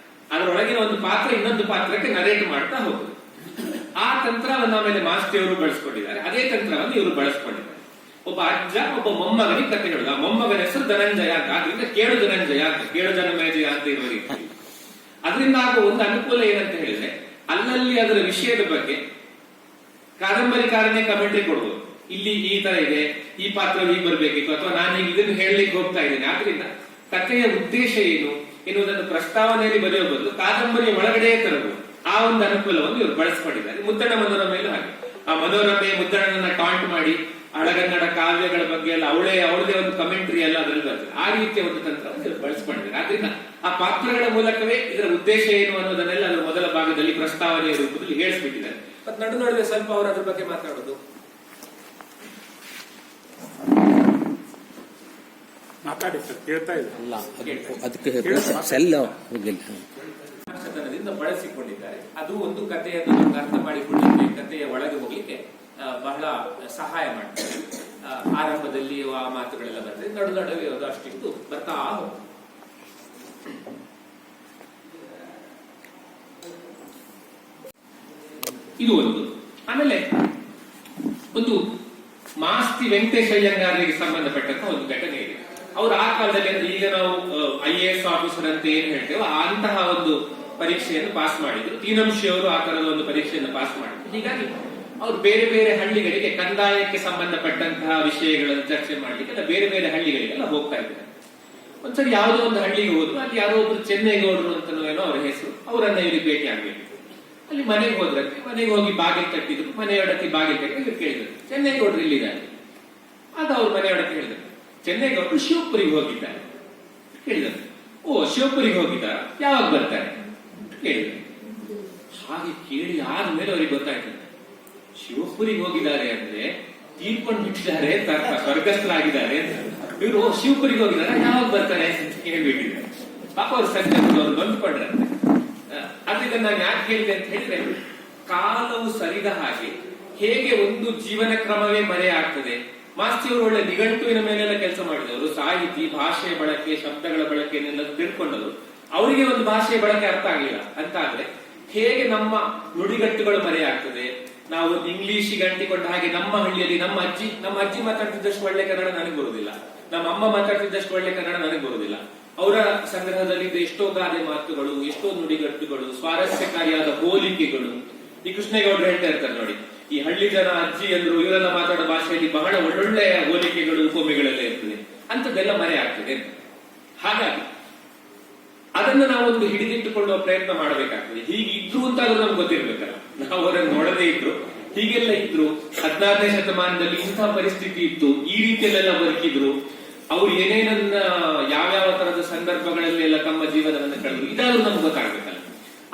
ಅದರೊಳಗಿನ ಒಂದು ಪಾತ್ರ ಇನ್ನೊಂದು ಪಾತ್ರಕ್ಕೆ ನರೇಟ್ ಮಾಡ್ತಾ ಹೋಗುದು. ಆ ತಂತ್ರವನ್ನು ಆಮೇಲೆ ಮಾಸ್ತಿಯವರು ಬಳಸ್ಕೊಂಡಿದ್ದಾರೆ. ಅದೇ ತಂತ್ರವನ್ನು ಇವರು ಬಳಸ್ಕೊಂಡಿದ್ದಾರೆ. ಒಬ್ಬ ಅಜ್ಜ ಒಬ್ಬ ಮೊಮ್ಮಗನಿಗೆ ಕತೆ ಹೇಳುದು. ಆ ಮೊಮ್ಮಗನ ಹೆಸರು ಧನಂಜಯ ಅಂತ, ಆದ್ರಿಂದ ಕೇಳು ಧನಂಜಯ ಅಂತ, ಕೇಳು ಜನಮೇಜಯ ಅಂತ ಇರುವ ರೀತಿ. ಅದರಿಂದ ಆಗುವ ಒಂದು ಅನುಕೂಲ ಏನಂತ ಹೇಳಿದ್ರೆ, ಅಲ್ಲಲ್ಲಿ ಅದರ ವಿಷಯದ ಬಗ್ಗೆ ಕಾದಂಬರಿಕಾರನೇ ಕಮೆಂಟ್ರಿ ಕೊಡ್ಬೋದು. ಇಲ್ಲಿ ಈ ತರ ಇದೆ, ಈ ಪಾತ್ರ ಹೀಗೆ ಬರ್ಬೇಕಿತ್ತು, ಅಥವಾ ನಾನು ಇದನ್ನು ಹೇಳಲಿಕ್ಕೆ ಹೋಗ್ತಾ ಇದ್ದೇನೆ. ಆದ್ರಿಂದ ಕಥೆಯ ಉದ್ದೇಶ ಏನು ಎನ್ನುವುದನ್ನು ಪ್ರಸ್ತಾವನೆಯಲ್ಲಿ ಬರೆಯುವ ಬದಲು ಕಾದಂಬರಿಯ ಒಳಗಡೆಯೇ ತರಬಹುದು. ಆ ಒಂದು ಅನುಕೂಲವನ್ನು ಇವರು ಬಳಸ್ಕೊಂಡಿದ್ದಾರೆ. ಮುದ್ದಣ ಮನೋರಮೆಯಲ್ಲೂ ಹಾಗೆ. ಆ ಮನೋರಮೆ ಮುದ್ದಣನನ್ನ ಟಾಂಟ್ ಮಾಡಿ ಹಳಗನ್ನಡ ಕಾವ್ಯಗಳ ಬಗ್ಗೆ ಎಲ್ಲ ಅವಳದೇ ಒಂದು ಕಮೆಂಟ್ರಿ ಎಲ್ಲ ಅದರಲ್ಲಿ ಬರ್ತದೆ. ಆ ರೀತಿಯ ಒಂದು ತಂತ್ರವನ್ನು ಇವರು ಬಳಸ್ಕೊಂಡಿದ್ದಾರೆ. ಆದ್ರಿಂದ ಆ ಪಾತ್ರಗಳ ಮೂಲಕವೇ ಇದರ ಉದ್ದೇಶ ಏನು ಅನ್ನೋದನ್ನೆಲ್ಲ ಅದರ ಮೊದಲ ಭಾಗದಲ್ಲಿ ಪ್ರಸ್ತಾವನೆಯ ರೂಪದಲ್ಲಿ ಹೇಳಿಸ್ಬಿಟ್ಟಿದ್ದಾರೆ. ಮತ್ತೆ ನಡುವೆ ಸ್ವಲ್ಪ ಅವರು ಅದ್ರ ಬಗ್ಗೆ ಮಾತಾಡೋದು. ಮಾತಾಡಿ ಸರ್, ಕೇಳ್ತಾ ಇಲ್ಲ. ಅದಕ್ಕೆ ಸೆಲ್ ಹೋಗಿಲ್ಲ. ಬಳಸಿಕೊಂಡಿದ್ದಾರೆ. ಅದು ಒಂದು ಕಥೆಯನ್ನು ಅರ್ಥ ಮಾಡಿಕೊಳ್ಳಲಿಕ್ಕೆ, ಕಥೆಯ ಒಳಗೆ ಹೋಗ್ಲಿಕ್ಕೆ ಬಹಳ ಸಹಾಯ ಮಾಡ್ತಾರೆ. ಆರಂಭದಲ್ಲಿ ಆ ಮಾತುಗಳೆಲ್ಲ ಬರ್ತದೆ, ನಡುವೆ ಅದು ಅಷ್ಟಿತ್ತು ಬರ್ತಾ ಹೋಗ್ತದೆ. ಇದು ಒಂದು. ಆಮೇಲೆ ಒಂದು ಮಾಸ್ತಿ ವೆಂಕಟೇಶ್ ಅಯ್ಯಂಗಾರರಿಗೆ ಸಂಬಂಧಪಟ್ಟಂತ ಒಂದು ಘಟನೆ ಇದೆ. ಅವರು ಆ ಕಾಲದಲ್ಲಿ, ಅಂದ್ರೆ ಈಗ ನಾವು IAS ಆಫೀಸರ್ ಅಂತ ಏನ್ ಹೇಳ್ತೇವೆ ಅಂತಹ ಒಂದು ಪರೀಕ್ಷೆಯನ್ನು ಪಾಸ್ ಮಾಡಿದ್ರು. ತೀನಂಶಿ ಅವರು ಆ ತರದ ಒಂದು ಪರೀಕ್ಷೆಯನ್ನು ಪಾಸ್ ಮಾಡಿದ್ರು. ಹೀಗಾಗಿ ಅವರು ಬೇರೆ ಬೇರೆ ಹಳ್ಳಿಗಳಿಗೆ ಕಂದಾಯಕ್ಕೆ ಸಂಬಂಧಪಟ್ಟಂತಹ ವಿಷಯಗಳನ್ನು ಚರ್ಚೆ ಮಾಡ್ಲಿಕ್ಕೆ ಬೇರೆ ಬೇರೆ ಹಳ್ಳಿಗಳಿಗೆಲ್ಲ ಹೋಗ್ತಾ ಇದ್ದಾರೆ. ಒಂದ್ಸರಿ ಯಾವುದೋ ಒಂದು ಹಳ್ಳಿಗೆ ಹೋದ್ರು. ಅಲ್ಲಿ ಯಾರೋ ಒಬ್ರು ಚೆನ್ನೈಗೌಡರು ಅಂತನೋ ಏನೋ ಅವರ ಹೆಸರು. ಅವರನ್ನ ಇಲ್ಲಿ ಭೇಟಿ ಆಗ್ಬೇಕು. ಅಲ್ಲಿ ಮನೆಗೆ ಹೋದ್ರಂತೆ. ಮನೆಗೆ ಹೋಗಿ ಬಾಗಿಲು ತಟ್ಟಿದ್ರು. ಮನೆಯೊಡತಿ ಬಾಗಿಲು ತಟ್ಟಿ ಇವ್ರು ಕೇಳಿದ್ರು, ಚೆನ್ನೈಗೌಡರು ಇಲ್ಲಿದ್ದಾರೆ. ಆಗ ಅವ್ರ ಮನೆಯೊಡತಿ ಹೇಳಿದ್ರು, ಚೆನ್ನೈಗೌಡರು ಶಿವಪುರಿಗೆ ಹೋಗಿದ್ದಾರೆ ಹೇಳಿದರು. ಓ, ಶಿವಪುರಿಗೆ ಹೋಗಿದ್ದಾರ, ಯಾವಾಗ ಬರ್ತಾರೆ ಕೇಳಿದ್ರು. ಹಾಗೆ ಕೇಳಿ ಆದ್ಮೇಲೆ ಅವ್ರಿಗೆ ಗೊತ್ತಾಯ್ತು, ಶಿವಪುರಿಗೆ ಹೋಗಿದ್ದಾರೆ ಅಂದ್ರೆ ತೀರ್ಕೊಂಡು ಬಿಟ್ಟಿದ್ದಾರೆ ಅಂತ ಅರ್ಥ, ಸ್ವರ್ಗಸ್ಥರಾಗಿದ್ದಾರೆ ಅಂತ. ಇವರು ಶಿವಪುರಿಗೆ ಹೋಗಿದ್ದಾರೆ, ಯಾವಾಗ ಬರ್ತಾರೆ ಅಂತ ಕೇಳ್ಬಿಟ್ಟಿದ್ದಾರೆ. ಪಾಪ ಅವ್ರು ಸಂಜೆ ಬಂದ್ಕೊಂಡ್ರಂತೆ. ಅದರಿಂದ ನಾನು ಯಾಕೆ ಹೇಳಿದೆ ಅಂತ ಹೇಳಿದ್ರೆ, ಕಾಲವು ಸರಿದ ಹಾಗೆ ಹೇಗೆ ಒಂದು ಜೀವನ ಕ್ರಮವೇ ಮರೆ ಆಗ್ತದೆ. ಮಾಸ್ತಿಯವರು ಒಳ್ಳೆ ನಿಘಂಟುವಿನ ಮೇಲೆಲ್ಲ ಕೆಲಸ ಮಾಡಿದವರು. ಸಾಹಿತಿ, ಭಾಷೆಯ ಬಳಕೆ, ಶಬ್ದಗಳ ಬಳಕೆಯನ್ನೆಲ್ಲ ತಿಳ್ಕೊಂಡವರು. ಅವರಿಗೆ ಒಂದು ಭಾಷೆಯ ಬಳಕೆ ಅರ್ಥ ಆಗಲಿಲ್ಲ ಅಂತ ಆದ್ರೆ ಹೇಗೆ ನಮ್ಮ ನುಡಿಗಟ್ಟುಗಳು ಮರೆ ಆಗ್ತದೆ. ನಾವು ಇಂಗ್ಲಿಷಿಗೆ ಅಂಟಿಕೊಂಡ ಹಾಗೆ ನಮ್ಮ ಹಳ್ಳಿಯಲ್ಲಿ ನಮ್ಮ ಅಜ್ಜಿ ಮಾತಾಡ್ತಿದ್ದಷ್ಟು ಒಳ್ಳೆ ಕನ್ನಡ ನನಗೆ ಬರುವುದಿಲ್ಲ, ನಮ್ಮ ಅಮ್ಮ ಮಾತಾಡ್ತಿದ್ದಷ್ಟು ಒಳ್ಳೆ ಕನ್ನಡ ನನಗೆ ಬರುವುದಿಲ್ಲ. ಅವರ ಸಂಗ್ರಹದಲ್ಲಿ ಎಷ್ಟೋ ಗಾದೆ ಮಾತುಗಳು, ಎಷ್ಟೋ ನುಡಿಗಟ್ಟುಗಳು, ಸ್ವಾರಸ್ಯಕಾರಿಯಾದ ಹೋಲಿಕೆಗಳು. ಈ ಕೃಷ್ಣೇಗೌಡರು ಹೇಳ್ತಾ ಇರ್ತಾರೆ ನೋಡಿ, ಈ ಹಳ್ಳಿ ಜನ ಅಜ್ಜಿ ಅಂದ್ರು ಇವರೆಲ್ಲ ಮಾತಾಡೋ ಭಾಷೆಯಲ್ಲಿ ಬಹಳ ಒಳ್ಳೊಳ್ಳೆಯ ಹೋಲಿಕೆಗಳು, ಉಪಮೆಗಳೆಲ್ಲ ಇರ್ತದೆ. ಅಂತದ್ದೆಲ್ಲ ಮರೆ ಆಗ್ತದೆ. ಹಾಗಾಗಿ ಅದನ್ನು ನಾವೊಂದು ಹಿಡಿದಿಟ್ಟುಕೊಳ್ಳುವ ಪ್ರಯತ್ನ ಮಾಡಬೇಕಾಗ್ತದೆ. ಹೀಗೆ ಇದ್ರು ಅಂತಾದ್ರೂ ನಮ್ಗೆ ಗೊತ್ತಿರ್ಬೇಕಲ್ಲ. ನಾವು ಅವರನ್ನು ನೋಡದೇ ಇದ್ರು, ಹೀಗೆಲ್ಲ ಇದ್ರು, 16ನೇ ಶತಮಾನದಲ್ಲಿ ಇಂತಹ ಪರಿಸ್ಥಿತಿ ಇತ್ತು, ಈ ರೀತಿಯಲ್ಲೆಲ್ಲ ಬದುಕಿದ್ರು, ಅವ್ರು ಏನೇನನ್ನ ಯಾವ್ಯಾವ ತರದ ಸಂದರ್ಭಗಳಲ್ಲೆಲ್ಲ ತಮ್ಮ ಜೀವನವನ್ನು ಕಳೆದ್ರು, ಇದಾದ್ರೂ ನಮ್ಗೆ ಗೊತ್ತಾಗ್ಬೇಕಲ್ಲ.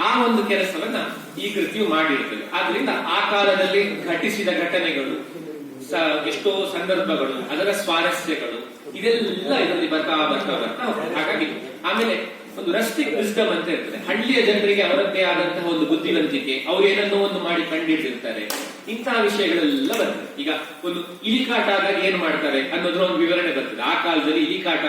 ಆ ಒಂದು ಕೆಲಸವನ್ನ ಈ ಕೃತಿಯು ಮಾಡಿರ್ತದೆ. ಆದ್ರಿಂದ ಆ ಕಾಲದಲ್ಲಿ ಘಟಿಸಿದ ಘಟನೆಗಳು, ಎಷ್ಟೋ ಸಂದರ್ಭಗಳು, ಅದರ ಸ್ವಾರಸ್ಯಗಳು, ಇದೆಲ್ಲ ಇದರಲ್ಲಿ ಬರ್ತಾ ಹಾಗಾಗಿ ಆಮೇಲೆ ಒಂದು ರಸ್ಟಿಕ್ ವಿಸ್ಡಮ್ ಅಂತ ಇರ್ತದೆ. ಹಳ್ಳಿಯ ಜನರಿಗೆ ಅವರದ್ದೇ ಆದಂತಹ ಒಂದು ಬುದ್ಧಿವಂತಿಕೆ, ಅವ್ರು ಏನನ್ನೋ ಒಂದು ಮಾಡಿ ಕಂಡಿಟ್ಟಿರ್ತಾರೆ. ಇಂತಹ ವಿಷಯಗಳೆಲ್ಲ ಬರ್ತದೆ. ಈಗ ಒಂದು ಇಲಿಕಾಟ ಆದಾಗ ಏನ್ ಮಾಡ್ತಾರೆ ಅನ್ನೋದ್ರ ಒಂದು ವಿವರಣೆ ಬರ್ತದೆ. ಆ ಕಾಲದಲ್ಲಿ ಇಲಿಕಾಟ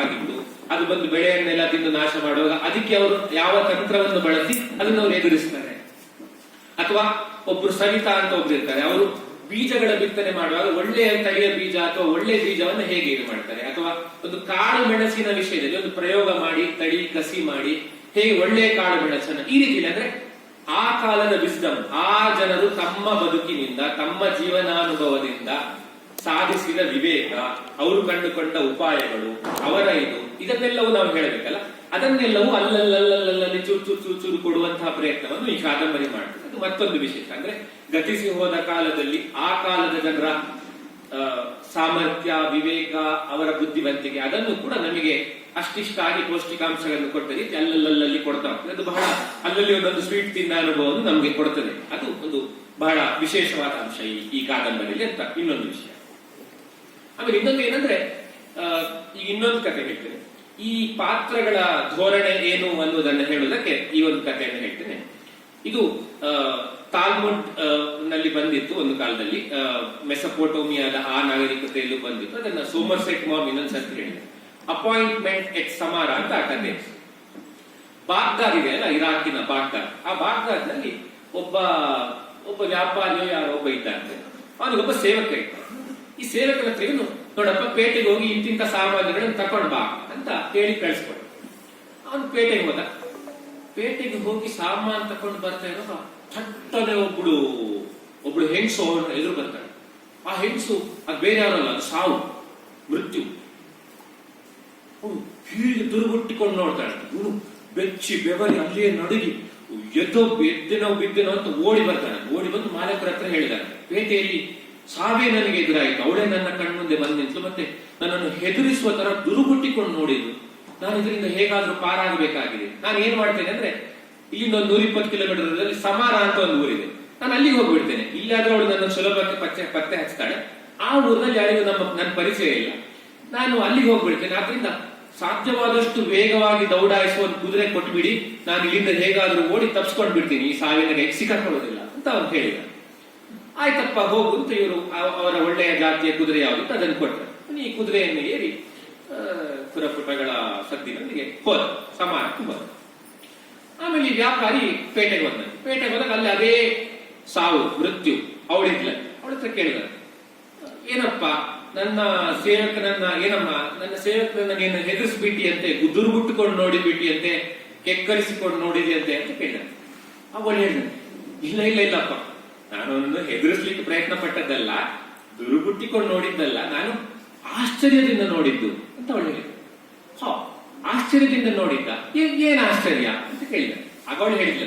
ಆಗಿದ್ದು, ಅದು ಬಂದು ಬೆಳೆಯನ್ನೆಲ್ಲ ತಿಂದು ನಾಶ ಮಾಡುವಾಗ ಅದಕ್ಕೆ ಅವರು ಯಾವ ತಂತ್ರವನ್ನು ಬಳಸಿ ಅದನ್ನು ಅವರು ಎದುರಿಸ್ತಾರೆ. ಅಥವಾ ಒಬ್ರು ಸವಿತಾ ಅಂತ ಒಬ್ರು ಇರ್ತಾರೆ, ಅವರು ಬೀಜಗಳ ಬಿತ್ತನೆ ಮಾಡುವಾಗ ಒಳ್ಳೆಯ ತಳಿಯ ಬೀಜ ಅಥವಾ ಒಳ್ಳೆಯ ಬೀಜವನ್ನು ಹೇಗೆ ಇದು ಮಾಡ್ತಾರೆ. ಅಥವಾ ಒಂದು ಕಾಳು ಮೆಣಸಿನ ವಿಷಯದಲ್ಲಿ ಒಂದು ಪ್ರಯೋಗ ಮಾಡಿ ತಳಿ ಕಸಿ ಮಾಡಿ ಹೇಗೆ ಒಳ್ಳೆಯ ಕಾಳು ಮೆಣಸನ್ನ ಈ ರೀತಿ. ಅಂದ್ರೆ ಆ ಕಾಲದ ವಿಸ್ಡಮ್, ಆ ಜನರು ತಮ್ಮ ಬದುಕಿನಿಂದ, ತಮ್ಮ ಜೀವನಾನುಭವದಿಂದ ಸಾಧಿಸಿದ ವಿವೇಕ, ಅವರು ಕಂಡುಕೊಂಡ ಉಪಾಯಗಳು, ಅವರ ಇದನ್ನೆಲ್ಲವೂ ನಾವು ಹೇಳಬೇಕಲ್ಲ. ಅದನ್ನೆಲ್ಲವೂ ಅಲ್ಲಲ್ಲಿ ಚೂರು ಕೊಡುವಂತಹ ಪ್ರಯತ್ನವನ್ನು ಈ ಕಾದಂಬರಿ ಮಾಡ್ತದೆ. ಅದು ಮತ್ತೊಂದು ವಿಶೇಷ. ಅಂದ್ರೆ ಗತಿಸಿ ಹೋದ ಕಾಲದಲ್ಲಿ ಆ ಕಾಲದ ಜನರ ಸಾಮರ್ಥ್ಯ, ವಿವೇಕ, ಅವರ ಬುದ್ಧಿವಂತಿಕೆ ಅದನ್ನು ಕೂಡ ನಮಗೆ ಅಷ್ಟಿಷ್ಟಾಗಿ ಪೌಷ್ಟಿಕಾಂಶಗಳನ್ನು ಕೊಟ್ಟ ರೀತಿ ಅಲ್ಲಲ್ಲಿ ಕೊಡ್ತಾ ಹೋಗ್ತದೆ. ಅದು ಬಹಳ ಅಲ್ಲಲ್ಲಿ ಒಂದೊಂದು ಸ್ವೀಟ್ ತಿಂದ ಅನುಭವವನ್ನು ನಮಗೆ ಕೊಡ್ತದೆ. ಅದು ಒಂದು ಬಹಳ ವಿಶೇಷವಾದ ಅಂಶ ಈ ಕಾದಂಬರಿಯಲ್ಲಿ ಅಂತ ಇನ್ನೊಂದು ವಿಷಯ. ಆಮೇಲೆ ಇನ್ನೊಂದು ಏನಂದ್ರೆ, ಈಗ ಇನ್ನೊಂದು ಕತೆ ಹೇಳ್ತೇನೆ. ಈ ಪಾತ್ರಗಳ ಧೋರಣೆ ಏನು ಅನ್ನೋದನ್ನ ಹೇಳೋದಕ್ಕೆ ಈ ಒಂದು ಕಥೆಯನ್ನು ಹೇಳ್ತೇನೆ. ಇದು ತಾಲ್ಮುಡ್ ನಲ್ಲಿ ಬಂದಿತ್ತು ಒಂದು ಕಾಲದಲ್ಲಿ, ಮೆಸಪೋಟೋಮಿಯಾದ ಆ ನಾಗರಿಕತೆಯಲ್ಲೂ ಬಂದಿತ್ತು. ಅದನ್ನ ಸೋಮರ್ಸೆಟ್ ಮಾಮ್ ಇನ್ನೊಂದ್ಸತಿ ಹೇಳಿದೆ. ಅಪಾಯಿಂಟ್ಮೆಂಟ್ ಎಟ್ ಸಮಾರ ಅಂತ ಆ ಕಥೆ. ಬಾಗ್ದಾದ್ ಇದೆ ಅಲ್ಲ, ಇರಾಕಿನ ಬಾಗ್ದಾದ್. ಆ ಬಾಗ್ದಾದ್ ನಲ್ಲಿ ಒಬ್ಬ ವ್ಯಾಪಾರಿಯೋ ಯಾರೋ ಒಬ್ಬ ಇದ್ದಾನೆ. ಅವನಿಗೊಬ್ಬ ಸೇವಕ ಇರ್ತಾನೆ. ಈ ಸೇವಕನ ಹತ್ರ ಇವನು, ನೋಡಪ್ಪ ಪೇಟೆಗೆ ಹೋಗಿ ಇಂತಿಂತ ಸಾಮಗ್ರಿಗಳನ್ನು ತಕೊಂಡ್ ಬಾ ಅಂತ ಹೇಳಿ ಕಳಿಸ್ಕೊಡು. ಅವನು ಪೇಟೆಗೆ ಹೋದ. ಪೇಟೆಗೆ ಹೋಗಿ ಸಾಮಾನು ತಕೊಂಡು ಬರ್ತಾ ಇರೋ ಥಟ್ಟನೆ ಒಬ್ಳು ಹೆಂಗಸು ಅವನ ಎದುರು ಬರ್ತಾಳೆ. ಆ ಹೆಂಗಸು ಅದು ಬೇರೆ ಯಾರಲ್ಲ, ಅದು ಸಾವು, ಮೃತ್ಯು. ಅವನು ಹೀಗೆ ದುರ್ಗುಟ್ಟಿಕೊಂಡು ನೋಡ್ತಾಳೆ. ಇವನು ಬೆಚ್ಚಿ ಬೆವರಿ ಅಲ್ಲಿಯೇ ನಡುಗಿ ಬಿದ್ದೆನೋ ಅಂತ ಓಡಿ ಬರ್ತಾನೆ. ಓಡಿ ಬಂದು ಮಾಲಕರ ಹತ್ರ ಹೇಳಿದಾನೆ, ಪೇಟೆಯಲ್ಲಿ ಸಾವೇ ನನಗೆ ಎದುರಾಯಿತು, ಅವಳೇ ನನ್ನ ಕಣ್ಮುಂದೆ ಬಂದು ನಿಂತು ಮತ್ತೆ ನನ್ನನ್ನು ಹೆದರಿಸುವ ತರ ದುರುಗುಟ್ಟಿಕೊಂಡು ನೋಡಿದ್ರು. ನಾನು ಇದರಿಂದ ಹೇಗಾದ್ರೂ ಪಾರಾಗಬೇಕಾಗಿದೆ. ನಾನು ಏನ್ ಮಾಡ್ತೇನೆ ಅಂದ್ರೆ, ಇಲ್ಲಿಂದ ಒಂದು 120 ಕಿಲೋಮೀಟರ್ ಸಮಾರ ಅಂತ ಒಂದು ಊರಿದೆ, ನಾನು ಅಲ್ಲಿಗೆ ಹೋಗ್ಬಿಡ್ತೇನೆ. ಇಲ್ಲಾದ್ರೂ ಅವಳು ನನ್ನ ಸುಲಭಕ್ಕೆ ಪತ್ತೆ ಹಚ್ತಾಳೆ. ಆ ಊರಿನಲ್ಲಿ ಯಾರಿಗೂ ನನ್ನ ಪರಿಚಯ ಇಲ್ಲ, ನಾನು ಅಲ್ಲಿಗೆ ಹೋಗ್ಬಿಡ್ತೇನೆ. ಆದ್ರಿಂದ ಸಾಧ್ಯವಾದಷ್ಟು ವೇಗವಾಗಿ ದೌಡಾಯಿಸುವ ಒಂದು ಕುದುರೆ ಕೊಟ್ಬಿಡಿ, ನಾನು ಇಲ್ಲಿಂದ ಹೇಗಾದ್ರೂ ಓಡಿ ತಪ್ಸ್ಕೊಂಡ್ ಬಿಡ್ತೀನಿ, ಈ ಸಾವಿನ ಸಿಕ್ಕಾಕೊಳ್ಳೋದಿಲ್ಲ ಅಂತ ಅವ್ನು ಹೇಳಿದ. ಆಯ್ತಪ್ಪ ಹೋಗು ಅಂತ ಇವರು ಅವರ ಒಳ್ಳೆಯ ಜಾತಿಯ ಕುದುರೆ ಯಾವುದು ಅದನ್ನು ಕೊಟ್ಟರು. ಈ ಕುದುರೆಯನ್ನು ಏರಿ ಪುರಪುಟಗಳ ಸದ್ದಿನೊಂದಿಗೆ ಹೋದ, ಸಮಾರಕ್ಕೆ ಹೋದ. ಆಮೇಲೆ ಈ ವ್ಯಾಪಾರಿ ಪೇಟೆಗೆ ಹೋದ. ಪೇಟೆಗೆ ಹೋದಾಗ ಅಲ್ಲಿ ಅದೇ ಸಾವು, ಮೃತ್ಯು ಅವಳಿದ್ಲ. ಅವಳ ಹತ್ರ ಕೇಳಿದ, ಏನಪ್ಪ ನನ್ನ ಸೇವಕನನ್ನ ನೀನು ಹೆದರಿಸ್ಬಿಟ್ಟಿ ಅಂತೆ, ದುರ್ಗುಟ್ಟುಕೊಂಡು ನೋಡಿಬಿಟ್ಟಿ ಅಂತೆ, ಕೆಕ್ಕರಿಸಿಕೊಂಡು ನೋಡಿದ್ಯಂತೆ ಅಂತ ಕೇಳಿದ. ಅವಳು ಹೇಳಿದ, ಇಲ್ಲಪ್ಪ, ನಾನು ಒಂದು ಹೆದರಿಸ್ಲಿಕ್ಕೆ ಪ್ರಯತ್ನ ಪಟ್ಟದ್ದಲ್ಲ, ದುರುಗುಟ್ಟಿಕೊಂಡು ನೋಡಿದ್ದಲ್ಲ, ನಾನು ಆಶ್ಚರ್ಯದಿಂದ ನೋಡಿದ್ದು ಅಂತ ಅವಳು ಹೇಳಿದ. ಆಶ್ಚರ್ಯದಿಂದ ನೋಡಿದ್ದ? ಏನ್ ಆಶ್ಚರ್ಯ ಅಂತ ಕೇಳಿದ. ಆಗ ಅವಳು ಹೇಳಿದ್ಲ,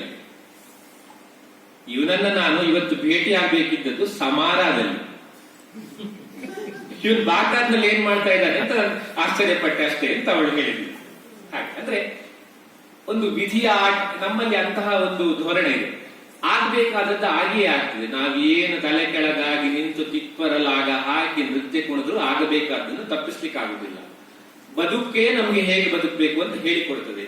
ಇವನನ್ನ ನಾನು ಇವತ್ತು ಭೇಟಿ ಆಗ್ಬೇಕಿದ್ದದ್ದು ಸಮಾರಾದಲ್ಲಿ, ಇವನ್ ಬಾಗ್ದಾದ್ನಲ್ಲಿ ಏನ್ ಮಾಡ್ತಾ ಇದ್ದಾನೆ ಅಂತ ಆಶ್ಚರ್ಯಪಟ್ಟೆ ಅಷ್ಟೇ ಅಂತ ಅವಳು ಹೇಳಿದ್ಲು. ಹಾಗೆ ಅಂದ್ರೆ ಒಂದು ವಿಧಿಯ ಆಟ ನಮ್ಮಲ್ಲಿ ಅಂತಹ ಒಂದು ಧೋರಣೆ ಇದೆ. ಆಗ್ಬೇಕಾದದ್ದು ಆಗಿಯೇ ಆಗ್ತದೆ. ನಾವೇನು ತಲೆ ಕೆಳಗಾಗಿ ನಿಂತು ತಿಪ್ಪರಲಾಗ ಹಾಕಿ ನೃತ್ಯ ಕುಣಿದ್ರು ಆಗಬೇಕಾದನ್ನು ತಪ್ಪಿಸ್ಲಿಕ್ಕೆ ಆಗುದಿಲ್ಲ. ಬದುಕೇ ನಮ್ಗೆ ಹೇಗೆ ಬದುಕಬೇಕು ಅಂತ ಹೇಳಿಕೊಡ್ತದೆ.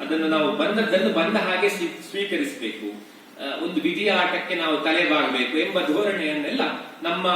ಅದನ್ನು ನಾವು ಬಂದದ್ದನ್ನು ಬಂದ ಹಾಗೆ ಸ್ವೀಕರಿಸಬೇಕು. ಒಂದು ವಿಧಿಯ ಆಟಕ್ಕೆ ನಾವು ತಲೆ ಬಾಗಬೇಕು ಎಂಬ ಧೋರಣೆಯನ್ನೆಲ್ಲ ನಮ್ಮ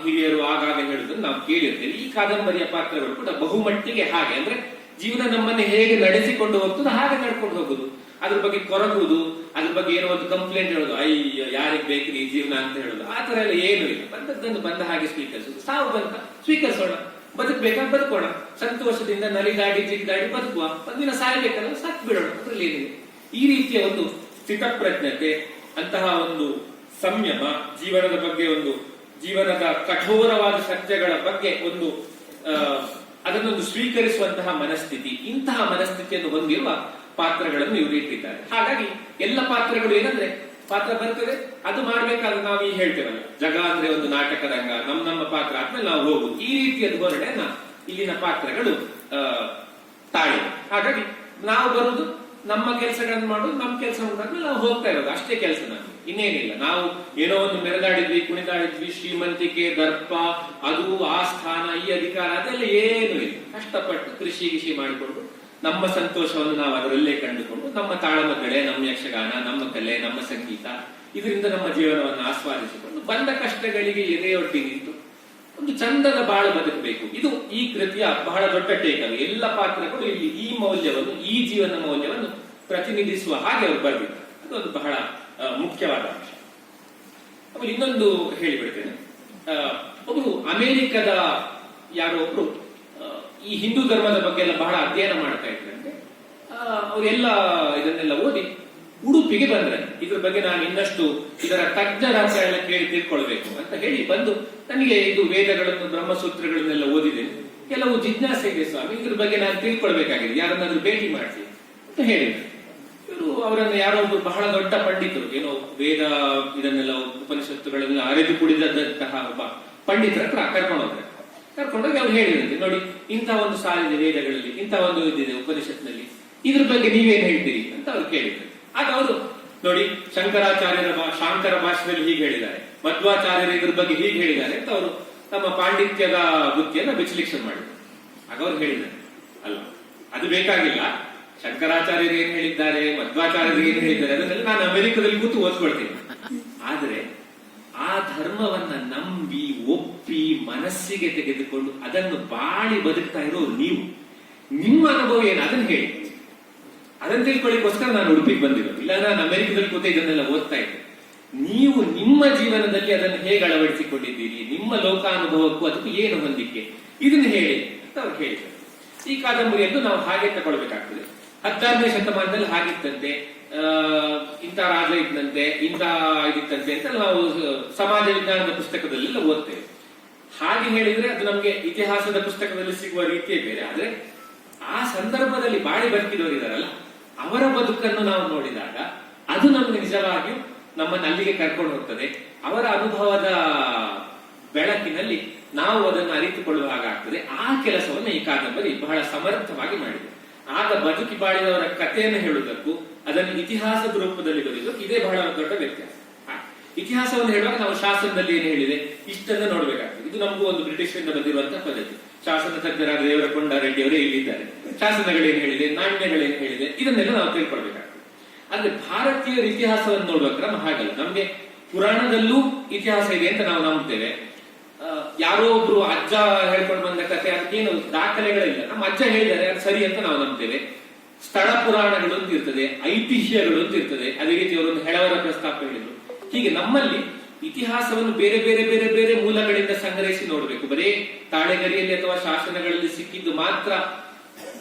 ಹಿರಿಯರು ಆಗಾಗ ಹೇಳುವುದನ್ನು ನಾವು ಕೇಳಿರ್ತೇವೆ. ಈ ಕಾದಂಬರಿಯ ಪಾತ್ರಗಳು ಕೂಡ ಬಹುಮಟ್ಟಿಗೆ ಹಾಗೆ. ಅಂದ್ರೆ ಜೀವನ ನಮ್ಮನ್ನು ಹೇಗೆ ನಡೆಸಿಕೊಂಡು ಹೋಗ್ತದೆ ಹಾಗೆ ನಡ್ಕೊಂಡು ಹೋಗುದು. ಅದ್ರ ಬಗ್ಗೆ ಕೊರಗುವುದು, ಅದ್ರ ಬಗ್ಗೆ ಏನೋ ಒಂದು ಕಂಪ್ಲೇಂಟ್ ಹೇಳೋದು, ಅಯ್ಯೋ ಯಾರಿಗೆ ಬೇಕ್ರಿ ಈ ಜೀವನ ಅಂತ ಹೇಳೋದು, ಆ ತರ ಎಲ್ಲ ಏನು ಇಲ್ಲ. ಬಂದದ್ದನ್ನು ಬಂದ ಹಾಗೆ ಸ್ವೀಕರಿಸುದು. ಸಾವು ಬಂತ ಸ್ವೀಕರಿಸೋಣ, ಬದುಕ್ಬೇಕಾ ಬದುಕೋಣ, ಸಂತೋಷದಿಂದ ನಲಿದಾಡಿ ಜಿಗಿದಾಡಿ ಬದುಕುವ. ಒಂದಿನ ಸಾಯ್ಬೇಕಲ್ಲ ಸತ್ ಬಿಡೋಣ, ಅದ್ರಲ್ಲಿ ಏನಿದೆ. ಈ ರೀತಿಯ ಒಂದು ಸ್ಥಿತಪ್ರಜ್ಞತೆ, ಅಂತಹ ಒಂದು ಸಂಯಮ, ಜೀವನದ ಬಗ್ಗೆ ಒಂದು ಜೀವನದ ಕಠೋರವಾದ ಸತ್ಯಗಳ ಬಗ್ಗೆ ಒಂದು ಅದನ್ನೊಂದು ಸ್ವೀಕರಿಸುವಂತಹ ಮನಸ್ಥಿತಿ, ಇಂತಹ ಮನಸ್ಥಿತಿಯನ್ನು ಹೊಂದಿರುವ ಪಾತ್ರಗಳನ್ನು ಇವರು ಇಟ್ಟಿದ್ದಾರೆ. ಹಾಗಾಗಿ ಎಲ್ಲ ಪಾತ್ರಗಳು ಏನಂದ್ರೆ, ಪಾತ್ರ ಬರ್ತದೆ ಅದು ಮಾಡ್ಬೇಕಾದ್ರೆ ನಾವು ಈ ಹೇಳ್ತೇವಲ್ಲ, ಜಗ ಅಂದ್ರೆ ಒಂದು ನಾಟಕ ರಂಗ, ನಮ್ಮ ಪಾತ್ರ ಆದ್ಮೇಲೆ ನಾವು ಹೋಗುದು, ಈ ರೀತಿಯ ಧೋರಣೆಯನ್ನ ಇಲ್ಲಿನ ಪಾತ್ರಗಳು ತಾಳಿವೆ. ಹಾಗಾಗಿ ನಾವು ಬರುದು, ನಮ್ಮ ಕೆಲಸಗಳನ್ನು ಮಾಡುದು, ನಮ್ಮ ಕೆಲಸ ಉಂಟಾದ್ಮೇಲೆ ನಾವು ಹೋಗ್ತಾ ಇರೋದು, ಅಷ್ಟೇ ಕೆಲಸ. ನಮ್ಗೆ ಇನ್ನೇನಿಲ್ಲ. ನಾವು ಏನೋ ಒಂದು ಮೆರೆದಾಡಿದ್ವಿ, ಕುಣಿದಾಡಿದ್ವಿ, ಶ್ರೀಮಂತಿಕೆ, ದರ್ಪ, ಅದು ಆ ಸ್ಥಾನ, ಈ ಅಧಿಕಾರ, ಅದೆಲ್ಲ ಏನು ಇಲ್ಲ. ಕಷ್ಟಪಟ್ಟು ಕೃಷಿ ಮಾಡಿಕೊಂಡು ನಮ್ಮ ಸಂತೋಷವನ್ನು ನಾವು ಅದರಲ್ಲೇ ಕಂಡುಕೊಂಡು ನಮ್ಮ ತಾಳಮದ್ದಳೆ, ನಮ್ಮ ಯಕ್ಷಗಾನ, ನಮ್ಮ ಕಲೆ, ನಮ್ಮ ಸಂಗೀತ, ಇದರಿಂದ ನಮ್ಮ ಜೀವನವನ್ನು ಆಸ್ವಾದಿಸಿಕೊಂಡು ಬಂದ ಕಷ್ಟಗಳಿಗೆ ಎದೆಯೊಡ್ಡಿ ನಿಂತು ಒಂದು ಚಂದದ ಬಾಳು ಬದುಕಬೇಕು. ಇದು ಈ ಕೃತಿಯ ಬಹಳ ದೊಡ್ಡ ಟೇಕವೆ. ಎಲ್ಲ ಪಾತ್ರಗಳು ಇಲ್ಲಿ ಈ ಮೌಲ್ಯವನ್ನು, ಈ ಜೀವನ ಮೌಲ್ಯವನ್ನು ಪ್ರತಿನಿಧಿಸುವ ಹಾಗೆ ಅವರು ಬರೆದಿದ್ದಾರೆ. ಅದೊಂದು ಬಹಳ ಮುಖ್ಯವಾದ ಅಂಶ. ಆಮೇಲೆ ಇನ್ನೊಂದು ಹೇಳಿಬಿಡ್ತೇನೆ. ಒಬ್ರು ಅಮೆರಿಕದ ಯಾರೋ ಒಬ್ರು ಈ ಹಿಂದೂ ಧರ್ಮದ ಬಗ್ಗೆ ಎಲ್ಲ ಬಹಳ ಅಧ್ಯಯನ ಮಾಡ್ತಾ ಇದ್ರಂತೆ. ಅವರೆಲ್ಲ ಇದನ್ನೆಲ್ಲ ಓದಿ ಉಡುಪಿಗೆ ಬಂದ್ರೆ ಇದ್ರ ಬಗ್ಗೆ ನಾನು ಇನ್ನಷ್ಟು ಇದರ ತಜ್ಞರಾಚಾರ್ಯ ಕೇಳಿ ತಿಳ್ಕೊಳ್ಬೇಕು ಅಂತ ಹೇಳಿ ಬಂದು ನನಗೆ ಇದು ವೇದಗಳನ್ನು ಬ್ರಹ್ಮಸೂತ್ರಗಳನ್ನೆಲ್ಲ ಓದಿದ್ದೇನೆ, ಕೆಲವು ಜಿಜ್ಞಾಸೆ ಇದೆ ಸ್ವಾಮಿ, ಇದ್ರ ಬಗ್ಗೆ ನಾನು ತಿಳ್ಕೊಳ್ಬೇಕಾಗಿದೆ, ಯಾರನ್ನಾದ್ರೂ ಭೇಟಿ ಮಾಡಿಸಿ ಅಂತ ಹೇಳಿದ್ರು. ಇವರು ಅವರನ್ನು ಯಾರೋ ಒಬ್ರು ಬಹಳ ದೊಡ್ಡ ಪಂಡಿತರು, ಏನೋ ವೇದ ಇದನ್ನೆಲ್ಲ ಉಪನಿಷತ್ತುಗಳೆಲ್ಲ ಅರೆದು ಕುಡಿದಂತಹ ಒಬ್ಬ ಪಂಡಿತರ ಹತ್ರ ಕರ್ಕೊಂಡೋಗಿ ಅವ್ರು ಹೇಳಿದಂತೆ, ನೋಡಿ ಇಂಥ ಒಂದು ಸಾಲಿದೆ ವೇದಗಳಲ್ಲಿ, ಇಂಥ ಒಂದು ಇದಿದೆ ಉಪನಿಷತ್ನಲ್ಲಿ, ಇದ್ರ ಬಗ್ಗೆ ನೀವೇನ್ ಹೇಳ್ತೀರಿ ಅಂತ ಅವ್ರು ಕೇಳಿದ್ರು. ಆಗ ಅವರು ನೋಡಿ ಶಾಂಕರ ಭಾಷೆಯಲ್ಲಿ ಹೀಗೆ ಹೇಳಿದ್ದಾರೆ, ಮಧ್ವಾಚಾರ್ಯರು ಇದ್ರ ಬಗ್ಗೆ ಹೀಗೆ ಹೇಳಿದ್ದಾರೆ ಅಂತ ಅವರು ತಮ್ಮ ಪಾಂಡಿತ್ಯದ ಬುದ್ಧಿಯನ್ನ ವಿಶ್ಲೇಷಣೆ ಮಾಡಿದ್ರು. ಆಗ ಅವ್ರು ಹೇಳಿದ್ದಾರೆ, ಅಲ್ಲ ಅದು ಬೇಕಾಗಿಲ್ಲ, ಶಂಕರಾಚಾರ್ಯರು ಏನ್ ಹೇಳಿದ್ದಾರೆ, ಮಧ್ವಾಚಾರ್ಯರು ಏನ್ ಹೇಳಿದ್ದಾರೆ ಅದನ್ನೆಲ್ಲ ನಾನು ಅಮೆರಿಕದಲ್ಲಿ ಕೂತು ಓದ್ಕೊಳ್ತೀನಿ. ಆದ್ರೆ ಆ ಧರ್ಮವನ್ನ ನಂಬಿ ಒಪ್ಪಿ ಮನಸ್ಸಿಗೆ ತೆಗೆದುಕೊಂಡು ಅದನ್ನು ಬಾಳಿ ಬದುಕ್ತಾ ಇರೋರು ನೀವು, ನಿಮ್ಮ ಅನುಭವ ಏನು ಅದನ್ನ ಹೇಳಿ. ಅದನ್ನ ತಿಳ್ಕೊಳ್ಳಿಕ್ಕೋಸ್ಕರ ನಾನು ಉಡುಪಿಗೆ ಬಂದಿರೋದು, ಇಲ್ಲ ನಾನು ಅಮೆರಿಕದಲ್ಲಿ ಕೂತ ಇದನ್ನೆಲ್ಲ ಓದ್ತಾ ಇದ್ದೆ. ನೀವು ನಿಮ್ಮ ಜೀವನದಲ್ಲಿ ಅದನ್ನು ಹೇಗೆ ಅಳವಡಿಸಿಕೊಂಡಿದ್ದೀರಿ, ನಿಮ್ಮ ಲೋಕಾನುಭವಕ್ಕೂ ಅದಕ್ಕೂ ಏನು ಹೊಂದಿಕೆ, ಇದನ್ನ ಹೇಳಿ ಅಂತ ಅವ್ರು ಹೇಳಿದ್ದಾರೆ. ಈ ಕಾದಂಬರಿಯನ್ನು ನಾವು ಹಾಗೆ ತಗೊಳ್ಬೇಕಾಗ್ತದೆ. 16ನೇ ಶತಮಾನದಲ್ಲಿ ಹಾಗಿತ್ತಂತೆ, ಇಂಥ ರಾಜ ಇದ್ದಂತೆ, ಇಂಥ ಇದಿತ್ತಂತೆ ಅಂತ ನಾವು ಸಮಾಜ ವಿಜ್ಞಾನದ ಪುಸ್ತಕದಲ್ಲೆಲ್ಲ ಓದ್ತೇವೆ. ಹಾಗೆ ಹೇಳಿದ್ರೆ ಅದು ನಮ್ಗೆ ಇತಿಹಾಸದ ಪುಸ್ತಕದಲ್ಲಿ ಸಿಗುವ ರೀತಿಯೇ ಬೇರೆ. ಆದ್ರೆ ಆ ಸಂದರ್ಭದಲ್ಲಿ ಬಾಳಿ ಬದುಕಿದವರು ಇದಾರಲ್ಲ, ಅವರ ಬದುಕನ್ನು ನಾವು ನೋಡಿದಾಗ ಅದು ನಮ್ಗೆ ನಿಜವಾಗಿಯೂ ನಮ್ಮನ್ನು ಅಲ್ಲಿಗೆ ಕರ್ಕೊಂಡು ಹೋಗ್ತದೆ. ಅವರ ಅನುಭವದ ಬೆಳಕಿನಲ್ಲಿ ನಾವು ಅದನ್ನು ಅರಿತುಕೊಳ್ಳುವ ಹಾಗಾಗ್ತದೆ. ಆ ಕೆಲಸವನ್ನು ಈ ಕಾದಂಬರಿ ಬಹಳ ಸಮರ್ಥವಾಗಿ ಮಾಡಿದೆ. ಆಗ ಬದುಕಿ ಬಾಳಿದವರ ಕಥೆಯನ್ನು ಹೇಳುವುದಕ್ಕೂ ಅದನ್ನು ಇತಿಹಾಸದ ರೂಪದಲ್ಲಿ ಬರೆಯುವುದಕ್ಕೂ ಇದೇ ಬಹಳ ದೊಡ್ಡ ವ್ಯತ್ಯಾಸ. ಇತಿಹಾಸವನ್ನು ಹೇಳುವಾಗ ನಾವು ಶಾಸನದಲ್ಲಿ ಏನು ಹೇಳಿದೆ ಇಷ್ಟನ್ನು ನೋಡ್ಬೇಕಾಗ್ತದೆ. ಇದು ನಮಗೂ ಒಂದು ಬ್ರಿಟಿಷರಿಂದ ಬಂದಿರುವಂತಹ ಪದ್ಧತಿ. ಶಾಸನ ತಜ್ಞರಾದ ದೇವರಕೊಂಡ ರೆಡ್ಡಿ ಅವರೇ ಇಲ್ಲಿದ್ದಾರೆ. ಶಾಸನಗಳೇನು ಹೇಳಿದೆ, ನಾಣ್ಯಗಳೇನು ಹೇಳಿದೆ, ಇದನ್ನೆಲ್ಲ ನಾವು ತಿಳ್ಕೊಳ್ಬೇಕಾಗ್ತದೆ. ಆದ್ರೆ ಭಾರತೀಯರ ಇತಿಹಾಸವನ್ನು ನೋಡುವ ಕ್ರಮ ಹಾಗಲ್ಲ. ನಮ್ಗೆ ಪುರಾಣದಲ್ಲೂ ಇತಿಹಾಸ ಇದೆ ಅಂತ ನಾವು ನಂಬ್ತೇವೆ. ಯಾರೋ ಒಬ್ರು ಅಜ್ಜ ಹೇಳ್ಕೊಂಡು ಬಂದ ಕಥೆ ಅದಕ್ಕೇನು ದಾಖಲೆಗಳಿಲ್ಲ, ನಮ್ಮ ಅಜ್ಜ ಹೇಳಿದ್ದಾರೆ ಅದು ಸರಿ ಅಂತ ನಾವು ನಂಬ್ತೇವೆ. ಸ್ಥಳ ಪುರಾಣಗಳು ಅಂತ ಇರ್ತದೆ, ಐತಿಹ್ಯಗಳು ಅಂತ ಇರ್ತದೆ. ಅದೇ ರೀತಿ ಅವರೊಂದು ಹೆಳವರ ಪ್ರಸ್ತಾಪ ಹೇಳಿದ್ರು. ಹೀಗೆ ನಮ್ಮಲ್ಲಿ ಇತಿಹಾಸವನ್ನು ಬೇರೆ ಬೇರೆ ಬೇರೆ ಬೇರೆ ಮೂಲಗಳಿಂದ ಸಂಗ್ರಹಿಸಿ ನೋಡಬೇಕು. ಬರೀ ತಾಳೆಗರಿಯಲ್ಲಿ ಅಥವಾ ಶಾಸನಗಳಲ್ಲಿ ಸಿಕ್ಕಿದ್ದು ಮಾತ್ರ